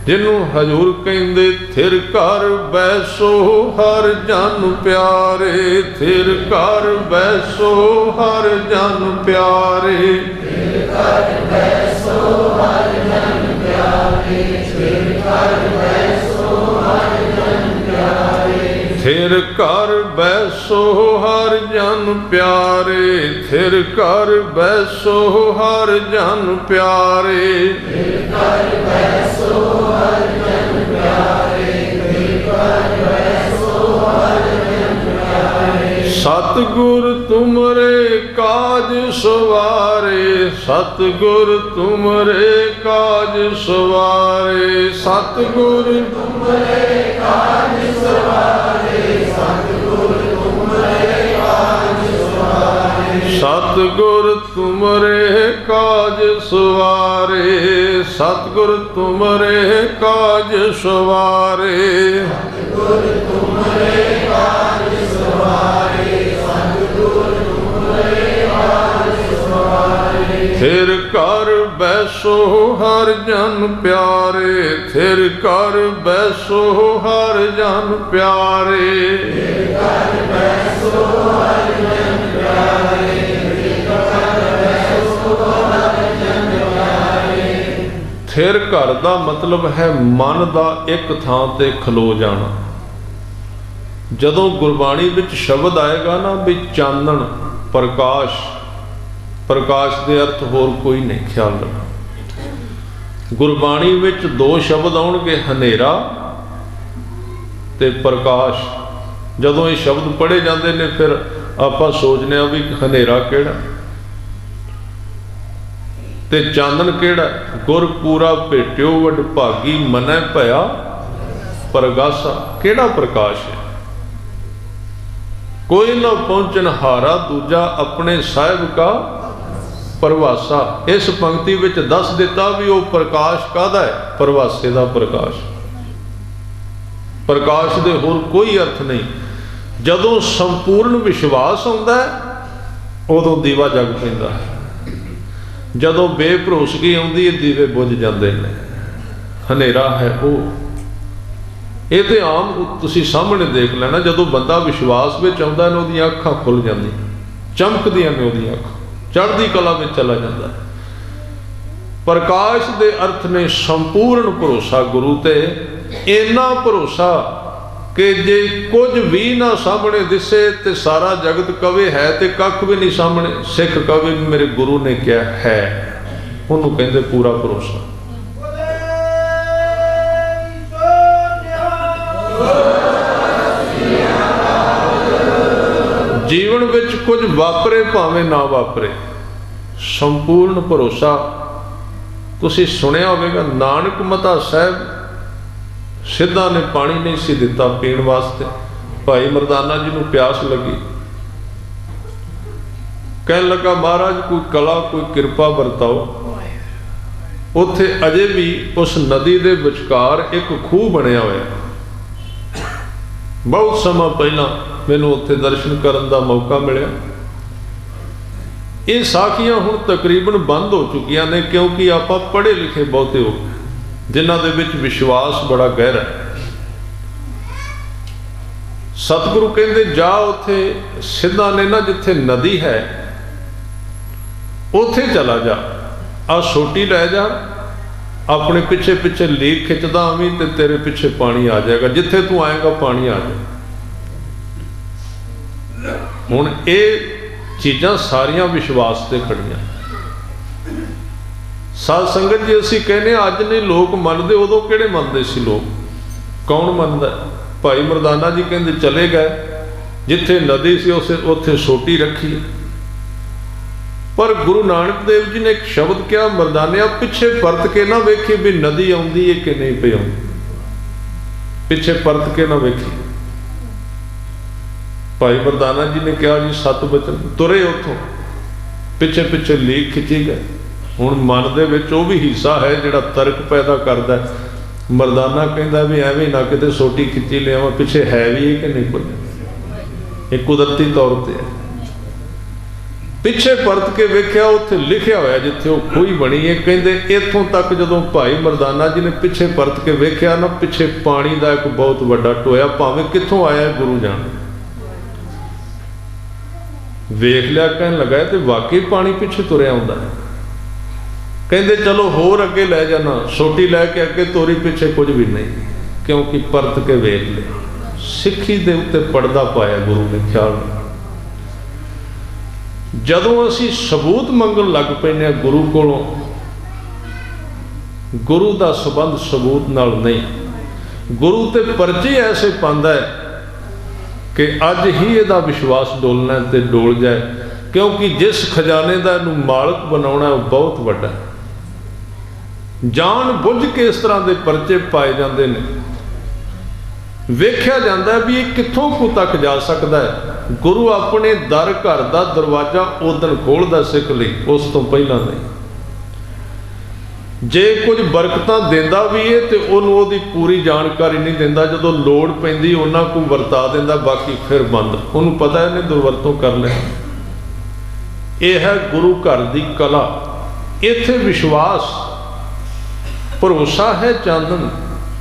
ਜਿਹਨੂੰ ਹਜ਼ੂਰ ਕਹਿੰਦੇ ਥਿਰ ਘਰ ਬੈਸੋ ਹਰ ਜਨ ਪਿਆਰੇ, ਥਿਰ ਘਰ ਬੈਸੋ ਹਰ ਜਨ ਪਿਆਰੇ, ਥਿਰ ਘਰ ਬੈਸੋ ਹਰ ਜਨ ਪਿਆਰੇ, ਥਿਰ ਘਰ ਬੈਸੋ ਹਰ ਜਨ ਪਿਆਰੇ, ਥਿਰ ਘਰ ਬੈਸੋ ਹਰ ਜਨ ਪਿਆਰੇ, ਥਿਰ ਘਰ ਬੈਸੋ ਹਰ ਜਨ ਪਿਆਰੇ, ਥਿਰ ਘਰ ਬੈਸੋ ਹਰ ਜਨ ਪਿਆਰੇ, ਥਿਰ ਘਰ ਬੈਸੋ ਹਰ ਜਨ ਪਿਆਰੇ। ਸਤਿਗੁਰ ਤੁਮਰੇ ਕਾਜ ਸਵਾਰੇ, ਸਤਿਗੁਰ ਤੁਮਰੇ ਕਾਜ ਸਵਾਰੇ, ਸਤਿਗੁਰ ਤੁਮਰੇ ਕਾਜ ਸਵਾਰੇ, ਸਤਿਗੁਰ ਤੁਮਰੇ ਕਾਜ ਸਵਾਰੇ, ਸਤਿਗੁਰ ਤੁਮਰੇ ਕਾਜ ਸਵਾਰੇ, ਸਤਿਗੁਰ ਤੁਮਰੇ ਕਾਜ ਸਵਾਰੇ, ਸਤਿਗੁਰ ਤੁਮਰੇ ਕਾਜ ਸਵਾਰੇ, ਸਤਿਗੁਰ ਤੁਮਰੇ ਕਾਜ ਸਵਾਰੇ। ਥਿਰ ਘਰ ਬੈਸੋ ਹਰ ਜਨ ਪਿਆਰੇ, ਥਿਰ ਘਰ ਬੈਸੋ ਹਰ ਜਨ ਪਿਆਰੇ, ਥਿਰ ਘਰ ਬੈਸੋ ਹਰ ਜਨ ਪਿਆਰੇ, ਥਿਰ ਘਰ ਬੈਸੋ ਹਰ ਜਨ ਪਿਆਰੇ। ਥਿਰ ਘਰ ਦਾ ਮਤਲਬ ਹੈ ਮਨ ਦਾ ਇੱਕ ਥਾਂ ਤੇ ਖਲੋ ਜਾਣਾ। ਜਦੋਂ ਗੁਰਬਾਣੀ ਵਿੱਚ ਸ਼ਬਦ ਆਏਗਾ ਨਾ ਵੀ ਚਾਨਣ, ਪ੍ਰਕਾਸ਼, ਪ੍ਰਕਾਸ਼ ਦੇ ਅਰਥ ਹੋਰ ਕੋਈ ਨਹੀਂ, ਖਿਆਲ ਰੱਖੋ। ਗੁਰਬਾਣੀ ਵਿੱਚ ਦੋ ਸ਼ਬਦ ਆਉਣਗੇ, ਹਨੇਰਾ ਤੇ ਪ੍ਰਕਾਸ਼। ਜਦੋਂ ਇਹ ਸ਼ਬਦ ਪੜ੍ਹੇ ਜਾਂਦੇ ਨੇ ਫਿਰ ਆਪਾਂ ਸੋਚਦੇ ਹਾਂ ਵੀ ਹਨੇਰਾ ਕਿਹੜਾ ਤੇ ਚਾਨਣ ਕਿਹੜਾ। ਗੁਰ ਪੂਰਾ ਭੇਟਿਓ ਵਡ ਭਾਗੀ, ਮਨੈ ਭਇਆ ਪ੍ਰਗਾਸਾ। ਕਿਹੜਾ ਪ੍ਰਕਾਸ਼ ਹੈ? ਕੋਈ ਨਾ ਪਹੁੰਚਣ ਹਾਰਾ, ਦੂਜਾ ਆਪਣੇ ਸਾਹਿਬ ਕਾ ਪ੍ਰਵਾਸਾ। ਇਸ ਪੰਕਤੀ ਵਿੱਚ ਦੱਸ ਦਿੱਤਾ ਵੀ ਉਹ ਪ੍ਰਕਾਸ਼ ਕਾਹਦਾ ਹੈ? ਪ੍ਰਵਾਸੇ ਦਾ ਪ੍ਰਕਾਸ਼। ਪ੍ਰਕਾਸ਼ ਦੇ ਹੋਰ ਕੋਈ ਅਰਥ ਨਹੀਂ। ਜਦੋਂ ਸੰਪੂਰਨ ਵਿਸ਼ਵਾਸ ਆਉਂਦਾ ਹੈ ਉਦੋਂ ਦੀਵਾ ਜਗ ਪੈਂਦਾ ਹੈ। ਜਦੋਂ ਬੇਭਰੋਸਗੀ ਆਉਂਦੀ ਹੈ ਦੀਵੇ ਬੁਝ ਜਾਂਦੇ ਨੇ। ਹਨੇਰਾ ਹੈ ਉਹ। ਇਹ ਤੇ ਆਮ ਤੁਸੀਂ ਸਾਹਮਣੇ ਦੇਖ ਲੈਣਾ, ਜਦੋਂ ਬੰਦਾ ਵਿਸ਼ਵਾਸ ਵਿੱਚ ਆਉਂਦਾ ਨੇ ਉਹਦੀਆਂ ਅੱਖਾਂ ਖੁੱਲ ਜਾਂਦੀਆਂ, ਚਮਕਦੀਆਂ ਨੇ ਉਹਦੀਆਂ ਅੱਖਾਂ, ਚੜ੍ਹਦੀ ਕਲਾ ਵਿੱਚ ਚਲਾ ਜਾਂਦਾ। ਪ੍ਰਕਾਸ਼ ਦੇ ਅਰਥ ਨੇ ਸੰਪੂਰਨ ਭਰੋਸਾ ਗੁਰੂ ਤੇ। ਇੰਨਾ ਭਰੋਸਾ ਕਿ ਜੇ ਕੁਝ ਵੀ ਨਾ ਸਾਹਮਣੇ ਦਿਸੇ ਤੇ ਸਾਰਾ ਜਗਤ ਕਵੇ ਹੈ ਤੇ ਕੱਖ ਵੀ ਨਹੀਂ ਸਾਹਮਣੇ, ਸਿੱਖ ਕਵੇ ਵੀ ਮੇਰੇ ਗੁਰੂ ਨੇ ਕਿਹਾ ਹੈ, ਉਹਨੂੰ ਕਹਿੰਦੇ ਪੂਰਾ ਭਰੋਸਾ। ਜੀਵਨ ਵਿੱਚ ਕੁਝ ਵਾਪਰੇ ਭਾਵੇਂ ਨਾ ਵਾਪਰੇ, ਸੰਪੂਰਨ ਭਰੋਸਾ। ਤੁਸੀਂ ਸੁਣਿਆ ਹੋਵੇਗਾ ਨਾਨਕ ਮਤਾ ਸਾਹਿਬ ਸਿੱਧਾ ਨੇ ਪਾਣੀ ਨਹੀਂ ਸੀ ਦਿੱਤਾ ਪੀਣ ਵਾਸਤੇ। ਭਾਈ ਮਰਦਾਨਾ ਜੀ ਨੂੰ ਪਿਆਸ ਲੱਗੀ, ਕਹਿਣ ਲੱਗਾ ਮਹਾਰਾਜ ਕੋਈ ਕਲਾ ਕੋਈ ਕਿਰਪਾ ਵਰਤਾਓ। ਉੱਥੇ ਅਜੇ ਵੀ ਉਸ ਨਦੀ ਦੇ ਵਿਚਕਾਰ ਇੱਕ ਖੂਹ ਬਣਿਆ ਹੋਇਆ। ਬਹੁਤ ਸਮਾਂ ਪਹਿਲਾਂ ਮੈਨੂੰ ਉੱਥੇ ਦਰਸ਼ਨ ਕਰਨ ਦਾ ਮੌਕਾ ਮਿਲਿਆ। ਇਹ ਸਾਖੀਆਂ ਹੁਣ ਤਕਰੀਬਨ ਬੰਦ ਹੋ ਚੁੱਕੀਆਂ ਨੇ, ਕਿਉਂਕਿ ਆਪਾਂ ਪੜ੍ਹੇ ਲਿਖੇ ਬਹੁਤੇ ਹੋ ਗਏ ਜਿਨ੍ਹਾਂ ਦੇ ਵਿੱਚ ਵਿਸ਼ਵਾਸ ਬੜਾ ਗਹਿਰਾ ਹੈ। ਸਤਿਗੁਰੂ ਕਹਿੰਦੇ ਜਾ ਉੱਥੇ ਸਿੱਧਾ ਨੇ ਨਾ ਜਿੱਥੇ ਨਦੀ ਹੈ ਉੱਥੇ ਚਲਾ ਜਾ, ਆਹ ਸੋਟੀ ਲੈ ਜਾ अपने पिछे पिछे लीक खिंचदा आवी ते तेरे पिछे पानी आ जाएगा, जिथे तू आएगा पानी आ जाएगा। हुण ये चीज़ां सारियां विश्वास ते खड़ियां। साध संगत जी असीं कहने अज नहीं लोग मनदे, उदों किहड़े मनदे सी लोग? कौन मनदा? भाई मरदाना जी कहंदे चले गए, जिथे नदी सी उसे उत्थे सोटी रखी। पर गुरु नानक देव जी ने एक शब्द क्या, मरदानिया पिछे परत के ना वेखी भी नदी आउंदी है कि नहीं पई आउंदी, पिछे परत के ना वेखी। भाई मरदाना जी ने कहा जी 7 बचन, तुरे उतों, पिछे पिछे लीक खिंची गए। हुण मन दे विच वो भी हिस्सा है जिहड़ा तर्क पैदा करदा है। मरदाना कहंदा भी एवें ना किते सोटी खिंची लियावां, पिछे है भी है कि नहीं कोई, एक कुदरती तौर पर है। पिछे परत के वेख्या, उत्थे लिखिया होया जिथे वो खूही बनी है, कहंदे इत्थों तक जदों भाई मरदाना जी ने पिछे परत के वेख्या ना, पिछे पानी का एक बहुत वड्डा टोया, भावें कित्थों आया गुरु जाने। वेख लिया, कहन लगा ते वाकई पानी पिछे तुरया आउंदा है। कहंदे चलो होर अगे लै जाना, सोटी लैके अगे तोरी, पिछे कुछ भी नहीं, क्योंकि परत के वेख लिया। सिੱਖੀ ਦੇ ਉੱਤੇ पड़दा पाया गुरु ने ख्याल। जदों असी सबूत मंगण लग पैने गुरु कोलों, गुरु का संबंध सबूत नाल नहीं, गुरु ते परचे ऐसे पांदा है कि अज ही इहदा विश्वास डोलना ते डोल जाए, क्योंकि जिस खजाने का इहनूं मालक बनाउणा वो बहुत वड्डा है। जान बुझ के इस तरह के परचे पाए जाते हैं, वेख्या जाता है भी ये कित्थों को तक जा सकता है। गुरु अपने दर घर का दरवाजा उदन खोलदा सिख लई, उस तो पहला नहीं। जे कुछ बरकतां देंदा भी है तो उन्होंने ओहदी पूरी जानकारी नहीं देंदा, जदों लोड़ पैंदी उन्हां को वरता देंदा, बाकी फिर बंद। उन्होंने पता है इन्हें दुर्वरतों कर लें। यह है गुरु घर की कला। इत्थे विश्वास भरोसा है चांदन,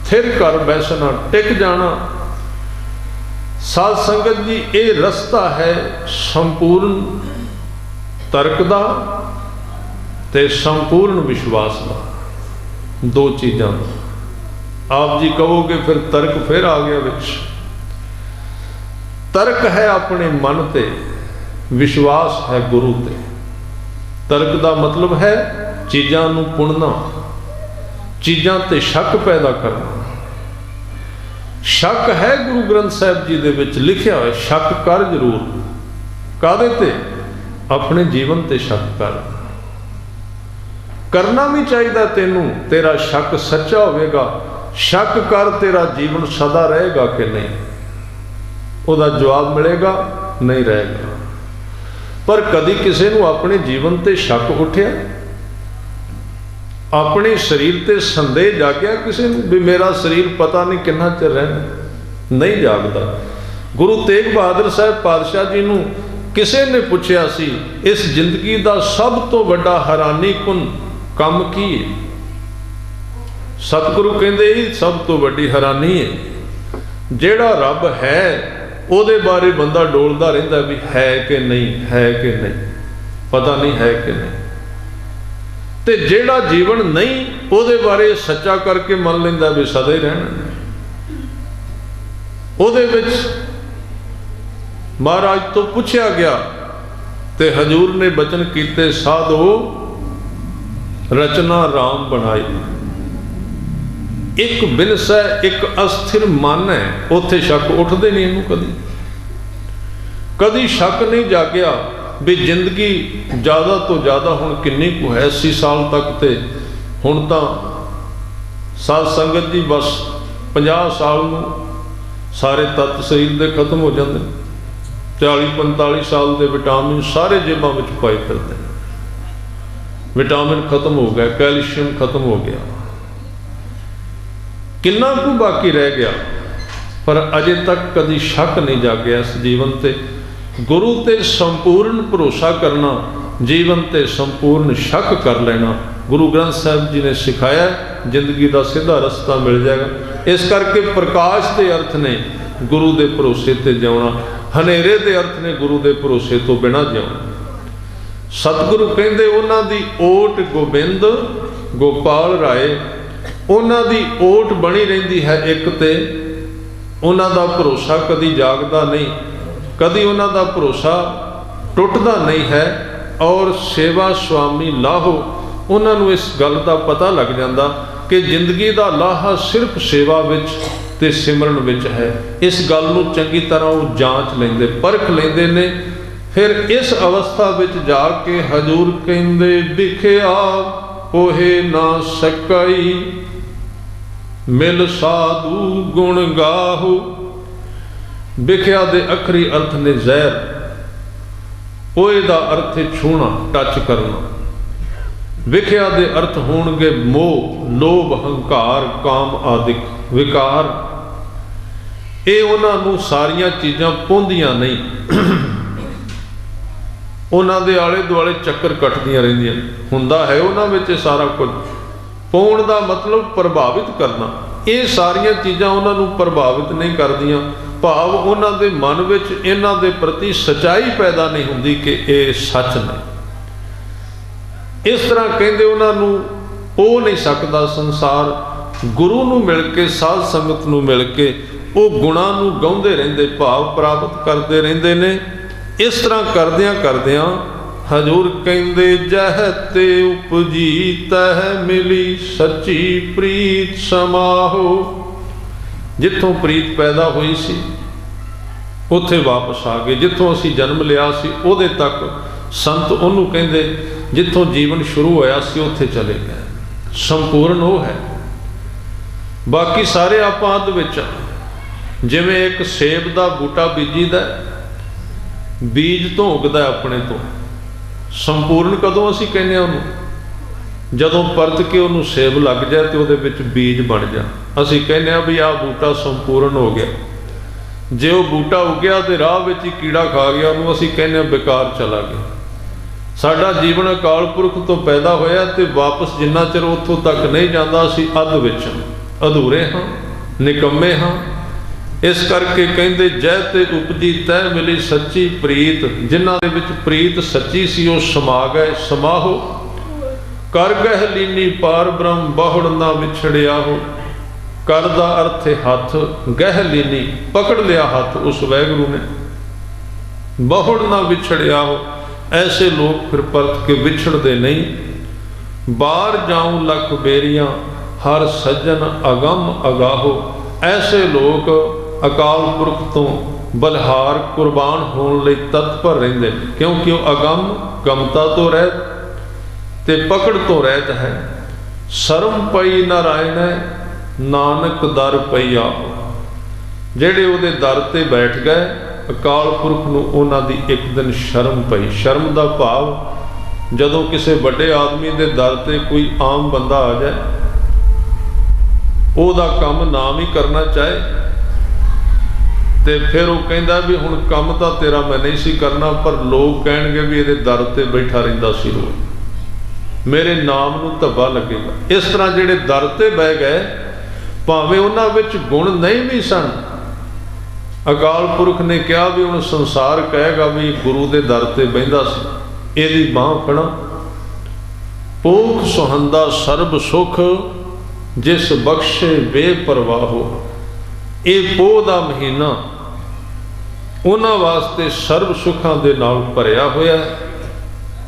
थिर कर बैसना, टिक जाना। साध संगत जी ये रस्ता है संपूर्ण तर्क का ते संपूर्ण विश्वास का, दो चीज़ों का। आप जी कहोगे फिर तर्क फिर आ गया विच। तर्क है अपने मन ते, विश्वास है गुरु ते। तर्क का मतलब है चीज़ों नूं पुणना, चीज़ों ते शक पैदा करना। शक है गुरु ग्रंथ साहिब जी दे विच लिखिया है, शक कर जरूर। काहदे ते? अपने जीवन ते शक कर। करना भी चाहिए तेनू, तेरा शक सच्चा होवेगा। शक कर, तेरा जीवन सदा रहेगा कि नहीं, उहदा जवाब मिलेगा, नहीं रहेगा। पर कदी किसी नूं अपने जीवन ते शक उठिया, अपने शरीर ते संदेह जागया किसी नूं भी मेरा शरीर पता नहीं कितना चिर रहना? नहीं जागदा। गुरु तेग बहादुर साहब पातशाह जी नूं किसी ने पूछया सी, इस जिंदगी का सब तो बड़ा हैरानी कुन काम की है? सतगुरु कहंदे ही सब तो बड़ी हैरानी है जेड़ा रब है ਉਹਦੇ बारे बंदा डोलदा रहिंदा भी है कि नहीं, है कि नहीं, पता नहीं है कि नहीं। ते जेड़ा जीवन नहीं ਉਹਦੇ बारे सच्चा करके मन लैंदा भी सदा ही रहना। ਉਹਦੇ ਵਿੱਚ महाराज तो पूछया गया ते हजूर ने बचन कीते, साधो रचना राम बनाई। एक बिनस है, एक अस्थिर मन है, उत्थे शक उठते नहीं। इनू कदी कदी शक नहीं जागया भी जिंदगी ज़्यादा तो ज़्यादा हुण किन्नी को है, 80 साल तक। तो हुण तो साध संगत जी बस 50 साल में सारे तत्त शरीर के खत्म हो जाते, 40-45 साल के विटामिन सारे जेबां विच पाए फिरते, विटामिन खत्म हो गया, कैल्शियम खत्म हो गया, किन्ना कुछ बाकी रह गया। पर अजे तक कभी शक नहीं जागया इस जीवन ते। गुरु ते संपूर्ण भरोसा करना, जीवन ते संपूर्ण शक कर लेना, गुरु ग्रंथ साहिब जी ने सिखाया। जिंदगी का सीधा रस्ता मिल जाएगा। इस करके प्रकाश के अर्थ ने गुरु के भरोसे ते जिउना, हनेरे के अर्थ ने गुरु के भरोसे तो बिना जिउना। सतगुरु कहते उन्हां दी ओट गोबिंद ਗੋਪਾਲ ਰਾਏ, ਉਹਨਾਂ ਦੀ ਓਟ ਬਣੀ ਰਹਿੰਦੀ ਹੈ ਇੱਕ ਤੇ ਉਹਨਾਂ ਦਾ ਭਰੋਸਾ ਕਦੀ ਜਾਗਦਾ ਨਹੀਂ, ਕਦੀ ਉਹਨਾਂ ਦਾ ਭਰੋਸਾ ਟੁੱਟਦਾ ਨਹੀਂ ਹੈ। ਔਰ ਸੇਵਾ ਸੁਆਮੀ ਲਾਹੋ, ਉਹਨਾਂ ਨੂੰ ਇਸ ਗੱਲ ਦਾ ਪਤਾ ਲੱਗ ਜਾਂਦਾ ਕਿ ਜ਼ਿੰਦਗੀ ਦਾ ਲਾਹਾ ਸਿਰਫ ਸੇਵਾ ਵਿੱਚ ਤੇ ਸਿਮਰਨ ਵਿੱਚ ਹੈ। ਇਸ ਗੱਲ ਨੂੰ ਚੰਗੀ ਤਰ੍ਹਾਂ ਉਹ ਜਾਂਚ ਲੈਂਦੇ, ਪਰਖ ਲੈਂਦੇ ਨੇ। ਫਿਰ ਇਸ ਅਵਸਥਾ ਵਿੱਚ ਜਾ ਕੇ ਹਜ਼ੂਰ ਕਹਿੰਦੇ ਵਿਖਿਆ ਹੋਏ ਨਾ ਸਕਈ, ਮਿਲ ਸਾਧੂ ਗੁਣ ਗਾਹੋ। ਵਿਖਿਆ ਦੇ ਅਖਰੀ ਅਰਥ ਨੇ ਜ਼ਹਿਰ, ਓਏ ਦਾ ਅਰਥ ਹੈ ਛੂਣਾ, ਟੱਚ ਕਰਨਾ। ਵਿਖਿਆ ਦੇ ਅਰਥ ਹੋਣਗੇ ਮੋਹ, ਲੋਭ, ਹੰਕਾਰ, ਕਾਮ ਆਦਿਕ ਵਿਕਾਰ। ਇਹ ਉਹਨਾਂ ਨੂੰ ਸਾਰੀਆਂ ਚੀਜ਼ਾਂ ਪਾਉਂਦੀਆਂ ਨਹੀਂ, ਉਹਨਾਂ ਦੇ ਆਲੇ ਦੁਆਲੇ ਚੱਕਰ ਕੱਟਦੀਆਂ ਰਹਿੰਦੀਆਂ। ਹੁੰਦਾ ਹੈ ਉਹਨਾਂ ਵਿੱਚ ਸਾਰਾ ਕੁਝ, ਪਾਉਣ ਦਾ ਮਤਲਬ ਪ੍ਰਭਾਵਿਤ ਕਰਨਾ। ਇਹ ਸਾਰੀਆਂ ਚੀਜ਼ਾਂ ਉਹਨਾਂ ਨੂੰ ਪ੍ਰਭਾਵਿਤ ਨਹੀਂ ਕਰਦੀਆਂ, ਭਾਵ ਉਹਨਾਂ ਦੇ ਮਨ ਵਿੱਚ ਇਹਨਾਂ ਦੇ ਪ੍ਰਤੀ ਸਚਾਈ ਪੈਦਾ ਨਹੀਂ ਹੁੰਦੀ ਕਿ ਇਹ ਸੱਚ ਨੇ। ਇਸ ਤਰ੍ਹਾਂ ਕਹਿੰਦੇ ਉਹਨਾਂ ਨੂੰ ਉਹ ਨਹੀਂ ਸਕਦਾ ਸੰਸਾਰ। ਗੁਰੂ ਨੂੰ ਮਿਲ ਕੇ, ਸਾਧ ਸੰਗਤ ਨੂੰ ਮਿਲ ਕੇ ਉਹ ਗੁਣਾਂ ਨੂੰ ਗਾਉਂਦੇ ਰਹਿੰਦੇ, ਭਾਵ ਪ੍ਰਾਪਤ ਕਰਦੇ ਰਹਿੰਦੇ ਨੇ। ਇਸ ਤਰ੍ਹਾਂ ਕਰਦਿਆਂ ਕਰਦਿਆਂ ਹਜ਼ੂਰ ਕਹਿੰਦੇ ਜਹ ਤੇ ਉਪਜੀ ਤਹ ਮਿਲੀ ਸੱਚੀ ਪ੍ਰੀਤ ਸਮਾਹੋ। ਜਿੱਥੋਂ ਪ੍ਰੀਤ ਪੈਦਾ ਹੋਈ ਸੀ ਉੱਥੇ ਵਾਪਸ ਆ ਗਏ, ਜਿੱਥੋਂ ਅਸੀਂ ਜਨਮ ਲਿਆ ਸੀ ਉਹਦੇ ਤੱਕ। ਸੰਤ ਉਹਨੂੰ ਕਹਿੰਦੇ ਜਿੱਥੋਂ ਜੀਵਨ ਸ਼ੁਰੂ ਹੋਇਆ ਸੀ ਉੱਥੇ ਚਲੇ ਗਏ। ਸੰਪੂਰਨ ਉਹ ਹੈ, ਬਾਕੀ ਸਾਰੇ ਆਪਾਂ ਅੱਧ ਵਿੱਚ। ਜਿਵੇਂ ਇੱਕ ਸੇਬ ਦਾ ਬੂਟਾ ਬੀਜੀਦਾ, ਬੀਜ ਤੋਂ ਉੱਗਦਾ ਆਪਣੇ ਤੋਂ। ਸੰਪੂਰਨ ਕਦੋਂ ਅਸੀਂ ਕਹਿੰਦੇ ਹਾਂ ਉਹਨੂੰ? ਜਦੋਂ ਪਰਤ ਕੇ ਉਹਨੂੰ ਸੇਬ ਲੱਗ ਜਾਏ ਤੇ ਉਹਦੇ ਵਿੱਚ ਬੀਜ ਬਣ ਜਾ, ਅਸੀਂ ਕਹਿੰਦੇ ਹਾਂ ਵੀ ਆਹ ਬੂਟਾ ਸੰਪੂਰਨ ਹੋ ਗਿਆ। ਜੇ ਉਹ ਬੂਟਾ ਉੱਗਿਆ ਤੇ ਰਾਹ ਵਿੱਚ ਹੀ ਕੀੜਾ ਖਾ ਗਿਆ, ਉਹਨੂੰ ਅਸੀਂ ਕਹਿੰਦੇ ਹਾਂ ਬੇਕਾਰ ਚਲਾ ਗਿਆ। ਸਾਡਾ ਜੀਵਨ ਅਕਾਲ ਪੁਰਖ ਤੋਂ ਪੈਦਾ ਹੋਇਆ ਤੇ ਵਾਪਸ ਜਿੰਨਾ ਚਿਰ ਉੱਥੋਂ ਤੱਕ ਨਹੀਂ ਜਾਂਦਾ ਅਸੀਂ ਅੱਧ ਵਿੱਚ ਅਧੂਰੇ ਹਾਂ, ਨਿਕੰਮੇ ਹਾਂ। ਇਸ ਕਰਕੇ ਕਹਿੰਦੇ ਜੈ ਤੇ ਉਪਜੀ ਤੈ ਮਿਲੀ ਸੱਚੀ ਪ੍ਰੀਤ। ਜਿਨ੍ਹਾਂ ਦੇ ਵਿੱਚ ਪ੍ਰੀਤ ਸੱਚੀ ਸੀ ਉਹ ਸਮਾ ਗਏ, ਸਮਾਹੋ। ਕਰ ਗਹਿ ਲੀਨੀ ਪਾਰ ਬ੍ਰਹਮ, ਬਹੁੜ ਨਾ ਵਿਛੜਿਆ ਹੋ। ਕਰ ਦਾ ਅਰਥ ਹੈ ਹੱਥ, ਗਹਿ ਲੀਨੀ ਪਕੜ ਲਿਆ ਹੱਥ ਉਸ ਵਾਹਿਗੁਰੂ ਨੇ। ਬਹੁੜ ਨਾ ਵਿਛੜਿਆ ਹੋ, ਐਸੇ ਲੋਕ ਫਿਰ ਪਰਤ ਕੇ ਵਿਛੜਦੇ ਨਹੀਂ। ਬਾਹਰ ਜਾਉ ਲੱਖ ਬੇਰੀਆਂ, ਹਰ ਸੱਜਣ ਅਗੰਮ ਅਗਾਹੋ। ਐਸੇ ਲੋਕ ਅਕਾਲ ਪੁਰਖ ਤੋਂ ਬਲਿਹਾਰ ਕੁਰਬਾਨ ਹੋਣ ਲਈ ਤਤਪਰ ਰਹਿੰਦੇ, ਕਿਉਂਕਿ ਉਹ ਅਗੰਮ, ਗਮਤਾ ਤੋਂ ਰਹਿਤ ਤੇ ਪਕੜ ਤੋਂ ਰਹਿਤ ਹੈ। ਸ਼ਰਮ ਪਈ ਨਾਰਾਇਣ, ਨਾਨਕ ਦਰ ਪਈ ਆਹੋ। ਜਿਹੜੇ ਉਹਦੇ ਦਰ ਤੇ ਬੈਠ ਗਏ ਅਕਾਲ ਪੁਰਖ ਨੂੰ, ਉਹਨਾਂ ਦੀ ਇੱਕ ਦਿਨ ਸ਼ਰਮ ਪਈ। ਸ਼ਰਮ ਦਾ ਭਾਵ ਜਦੋਂ ਕਿਸੇ ਵੱਡੇ ਆਦਮੀ ਦੇ ਦਰ ਤੇ ਕੋਈ ਆਮ ਬੰਦਾ ਆ ਜਾਏ, ਉਹਦਾ ਕੰਮ ਨਾ ਵੀ ਕਰਨਾ ਚਾਹੇ ਤੇ ਫਿਰ ਉਹ ਕਹਿੰਦਾ ਵੀ ਹੁਣ ਕੰਮ ਤਾਂ ਤੇਰਾ ਮੈਂ ਨਹੀਂ ਸੀ ਕਰਨਾ, ਪਰ ਲੋਕ ਕਹਿਣਗੇ ਵੀ ਇਹਦੇ ਦਰ ਤੇ ਬੈਠਾ ਰਹਿੰਦਾ ਸੀ ਰੋਜ਼, ਮੇਰੇ ਨਾਮ ਨੂੰ ਧੱਬਾ ਲੱਗੇਗਾ। ਇਸ ਤਰ੍ਹਾਂ ਜਿਹੜੇ ਦਰ ਤੇ ਬਹਿ ਗਏ, ਭਾਵੇਂ ਉਹਨਾਂ ਵਿੱਚ ਗੁਣ ਨਹੀਂ ਵੀ ਸਨ, ਅਕਾਲ ਪੁਰਖ ਨੇ ਕਿਹਾ ਵੀ ਹੁਣ ਸੰਸਾਰ ਕਹੇਗਾ ਵੀ ਗੁਰੂ ਦੇ ਦਰ ਤੇ ਬਹਿੰਦਾ ਸੀ, ਇਹਦੀ ਬਾਂਹ ਫੜਾ। ਪੋਖ ਸੁਹੰਦਾ ਸਰਬ ਸੁਖ, ਜਿਸ ਬਖਸ਼ੇ ਬੇਪਰਵਾਹੋ। ਇਹ ਪੋਹ ਦਾ ਮਹੀਨਾ ਉਹਨਾਂ ਵਾਸਤੇ ਸਰਬ ਸੁੱਖਾਂ ਦੇ ਨਾਲ ਭਰਿਆ ਹੋਇਆ ਹੈ।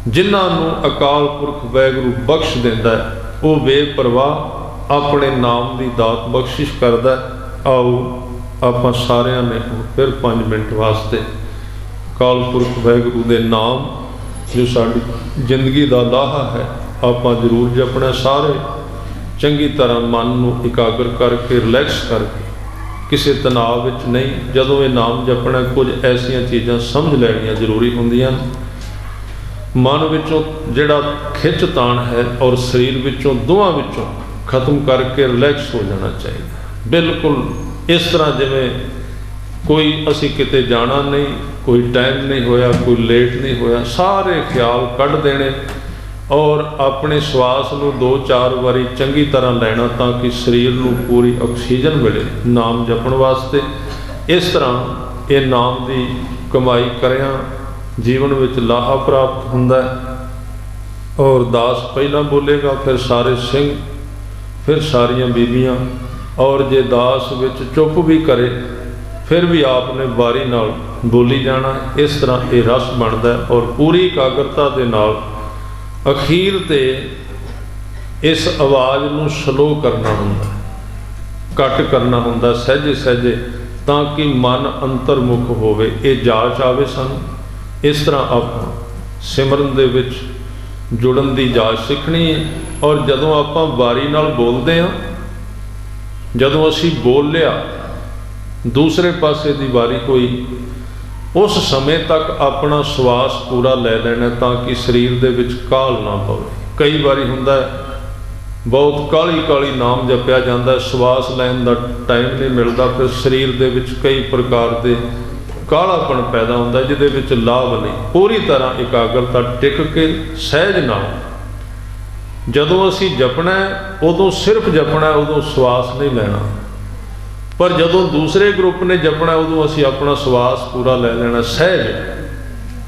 ਜਿਨ੍ਹਾਂ ਨੂੰ ਅਕਾਲ ਪੁਰਖ ਵਾਹਿਗੁਰੂ ਬਖਸ਼ ਦਿੰਦਾ ਹੈ, ਉਹ ਬੇਪਰਵਾਹ ਆਪਣੇ ਨਾਮ ਦੀ ਦਾਤ ਬਖਸ਼ਿਸ਼ ਕਰਦਾ। ਆਓ ਆਪਾਂ ਸਾਰਿਆਂ ਨੇ ਫਿਰ 5 ਮਿੰਟ ਵਾਸਤੇ ਅਕਾਲ ਪੁਰਖ ਵਾਹਿਗੁਰੂ ਦੇ ਨਾਮ, ਜੋ ਸਾਡੀ ਜ਼ਿੰਦਗੀ ਦਾ ਲਾਹਾ ਹੈ, ਆਪਾਂ ਜ਼ਰੂਰ ਜਪਣਾ। ਸਾਰੇ ਚੰਗੀ ਤਰ੍ਹਾਂ ਮਨ ਨੂੰ ਇਕਾਗਰ ਕਰਕੇ, ਰਿਲੈਕਸ ਕਰਕੇ, ਕਿਸੇ ਤਣਾਅ ਵਿੱਚ ਨਹੀਂ। ਜਦੋਂ ਇਹ ਨਾਮ ਜਪਣਾ, ਕੁਝ ਐਸੀਆਂ ਚੀਜ਼ਾਂ ਸਮਝ ਲੈਣੀਆਂ ਜ਼ਰੂਰੀ ਹੁੰਦੀਆਂ। ਮਨ ਵਿੱਚੋਂ ਜਿਹੜਾ ਖਿੱਚ ਤਾਣ ਹੈ ਔਰ ਸਰੀਰ ਵਿੱਚੋਂ, ਦੋਵਾਂ ਵਿੱਚੋਂ ਖਤਮ ਕਰਕੇ ਰਿਲੈਕਸ ਹੋ ਜਾਣਾ ਚਾਹੀਦਾ। ਬਿਲਕੁਲ ਇਸ ਤਰ੍ਹਾਂ ਜਿਵੇਂ ਕੋਈ ਅਸੀਂ ਕਿਤੇ ਜਾਣਾ ਨਹੀਂ, ਕੋਈ ਟਾਈਮ ਨਹੀਂ ਹੋਇਆ, ਕੋਈ ਲੇਟ ਨਹੀਂ ਹੋਇਆ, ਸਾਰੇ ਖਿਆਲ ਕੱਢ ਦੇਣੇ ਔਰ ਆਪਣੇ ਸਵਾਸ ਨੂੰ 2-4 ਵਾਰੀ ਚੰਗੀ ਤਰ੍ਹਾਂ ਲੈਣਾ, ਤਾਂ ਕਿ ਸਰੀਰ ਨੂੰ ਪੂਰੀ ਆਕਸੀਜਨ ਮਿਲੇ ਨਾਮ ਜਪਣ ਵਾਸਤੇ। ਇਸ ਤਰ੍ਹਾਂ ਇਹ ਨਾਮ ਦੀ ਕਮਾਈ ਕਰਿਆ ਜੀਵਨ ਵਿੱਚ ਲਾਹਾ ਪ੍ਰਾਪਤ ਹੁੰਦਾ ਹੈ। और दास पहला बोलेगा, फिर सारे सिंह, फिर सारियां बीबियां। और जे दास विच चुप भी करे फिर भी आपने बारी नाल बोली जाना। इस तरह ये रस बनता है और पूरी एकाग्रता के नाल अखीर ते इस आवाज़ नूं स्लो करना हुंदा, घट करना हुंदा, सहजे सहजे, ताकि मन अंतर्मुख होवे, ये जाच आवे सानूं। इस तरह आप सिमरन दे विच जुड़न दी जाच सीखनी है। और जदों आपां वारी नाल बोलते हैं, जदों असी बोल लिया, दूसरे पासे दी वारी होई, उस समय तक अपना श्वास पूरा ले लेना ताकि शरीर दे विच काल ना पवे। कई बारी हुंदा है बहुत काली काली नाम जपिया जाता है, श्वास लैन का टाइम नहीं मिलता, फिर शरीर दे विच कई प्रकार के कालापन पैदा होता है जिहदे विच लाभ नहीं। पूरी तरह एकाग्रता टिक के सहज नाल जदों असी जपना है उदों सिर्फ जपना है, उदों श्वास नहीं लेना। पर जदों दूसरे ग्रुप ने जपना है उदों असी अपना श्वास पूरा ले लेना, सहज,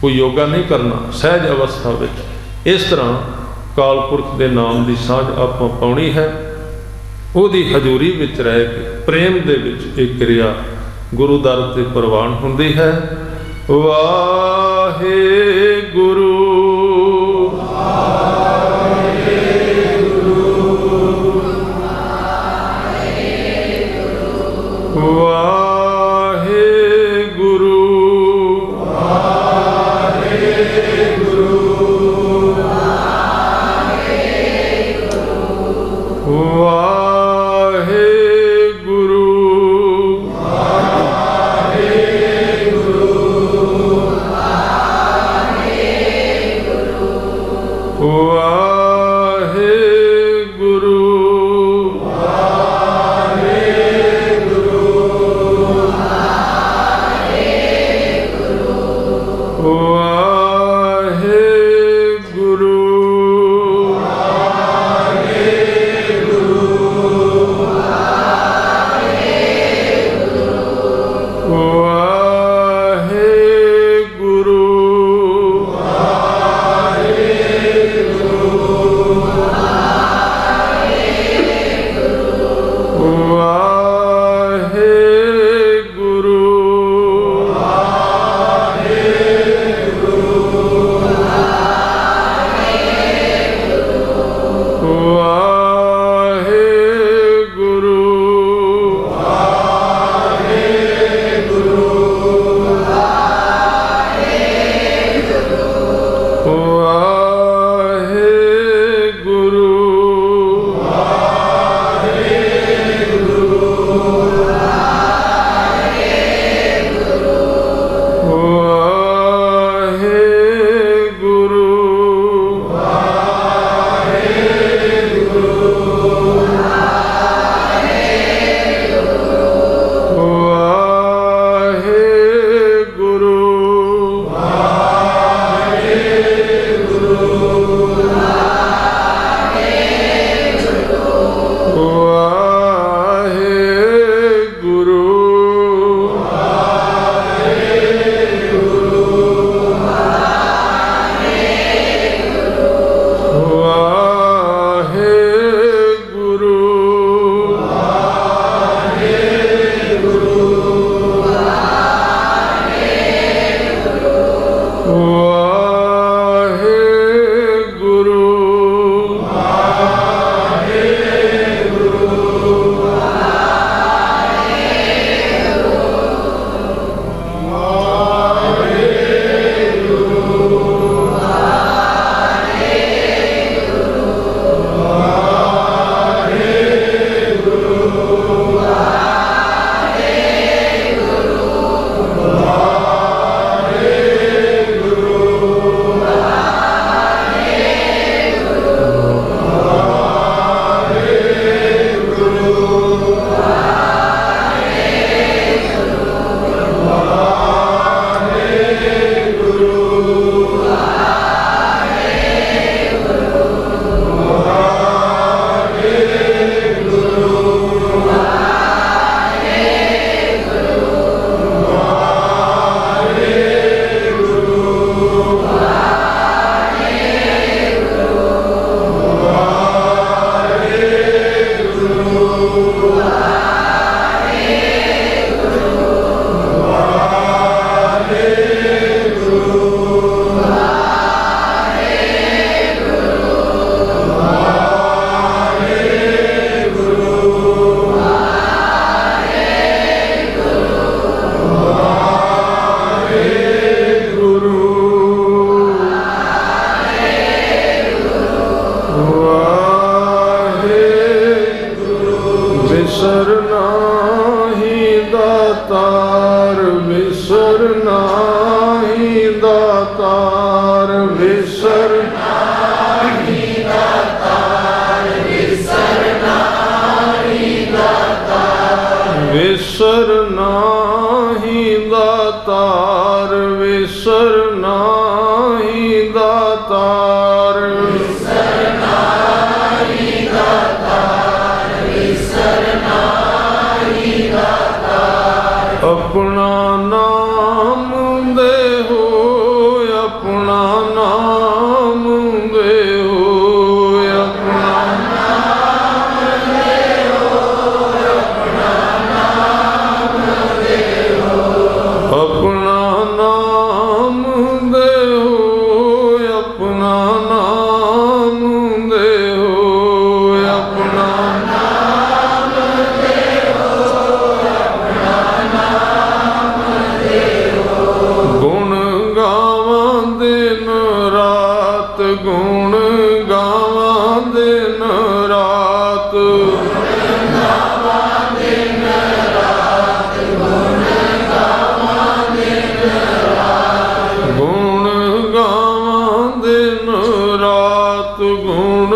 कोई योगा नहीं करना, सहज अवस्था विच। इस तरह कालपुरख के नाम की साझ आपां पाउणी है, उहदी हजूरी विच रह के प्रेम दे विच एक क्रिया गुरु दर ते प्रवान हुंदी है। वाहे गुरु अपना नाम दे हो, अपना नाम दे हो, अपना नाम दे हो, अपना नाम दे हो, अपना नाम दे हो, अपना नाम दे हो, अपना नाम दे हो, अपना नाम दे हो। गुण गावां दिन रात, गुण गावां दिन रात, गुण गावां दिन रात, गुण गावां दिन रात, गुण गावां दिन रात, गुण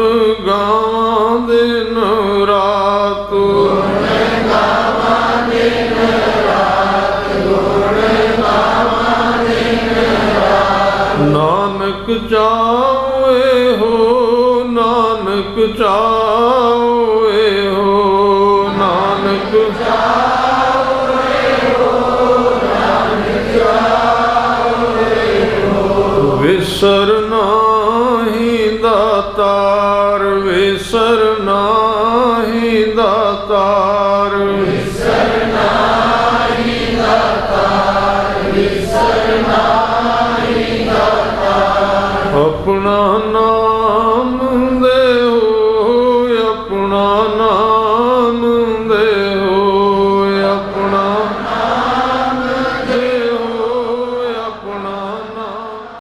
गावां दिन रात, गुण गावां दिन रात, गुण गावां दिन रात। नानक चावे हो, नानक चावे हो, नानक चावे हो, नानक चावे हो। विसर नाहीं दातार, विसर नाहीं दातार, विसर नाहीं दातार, विसर नाहीं दातार। अपना नाम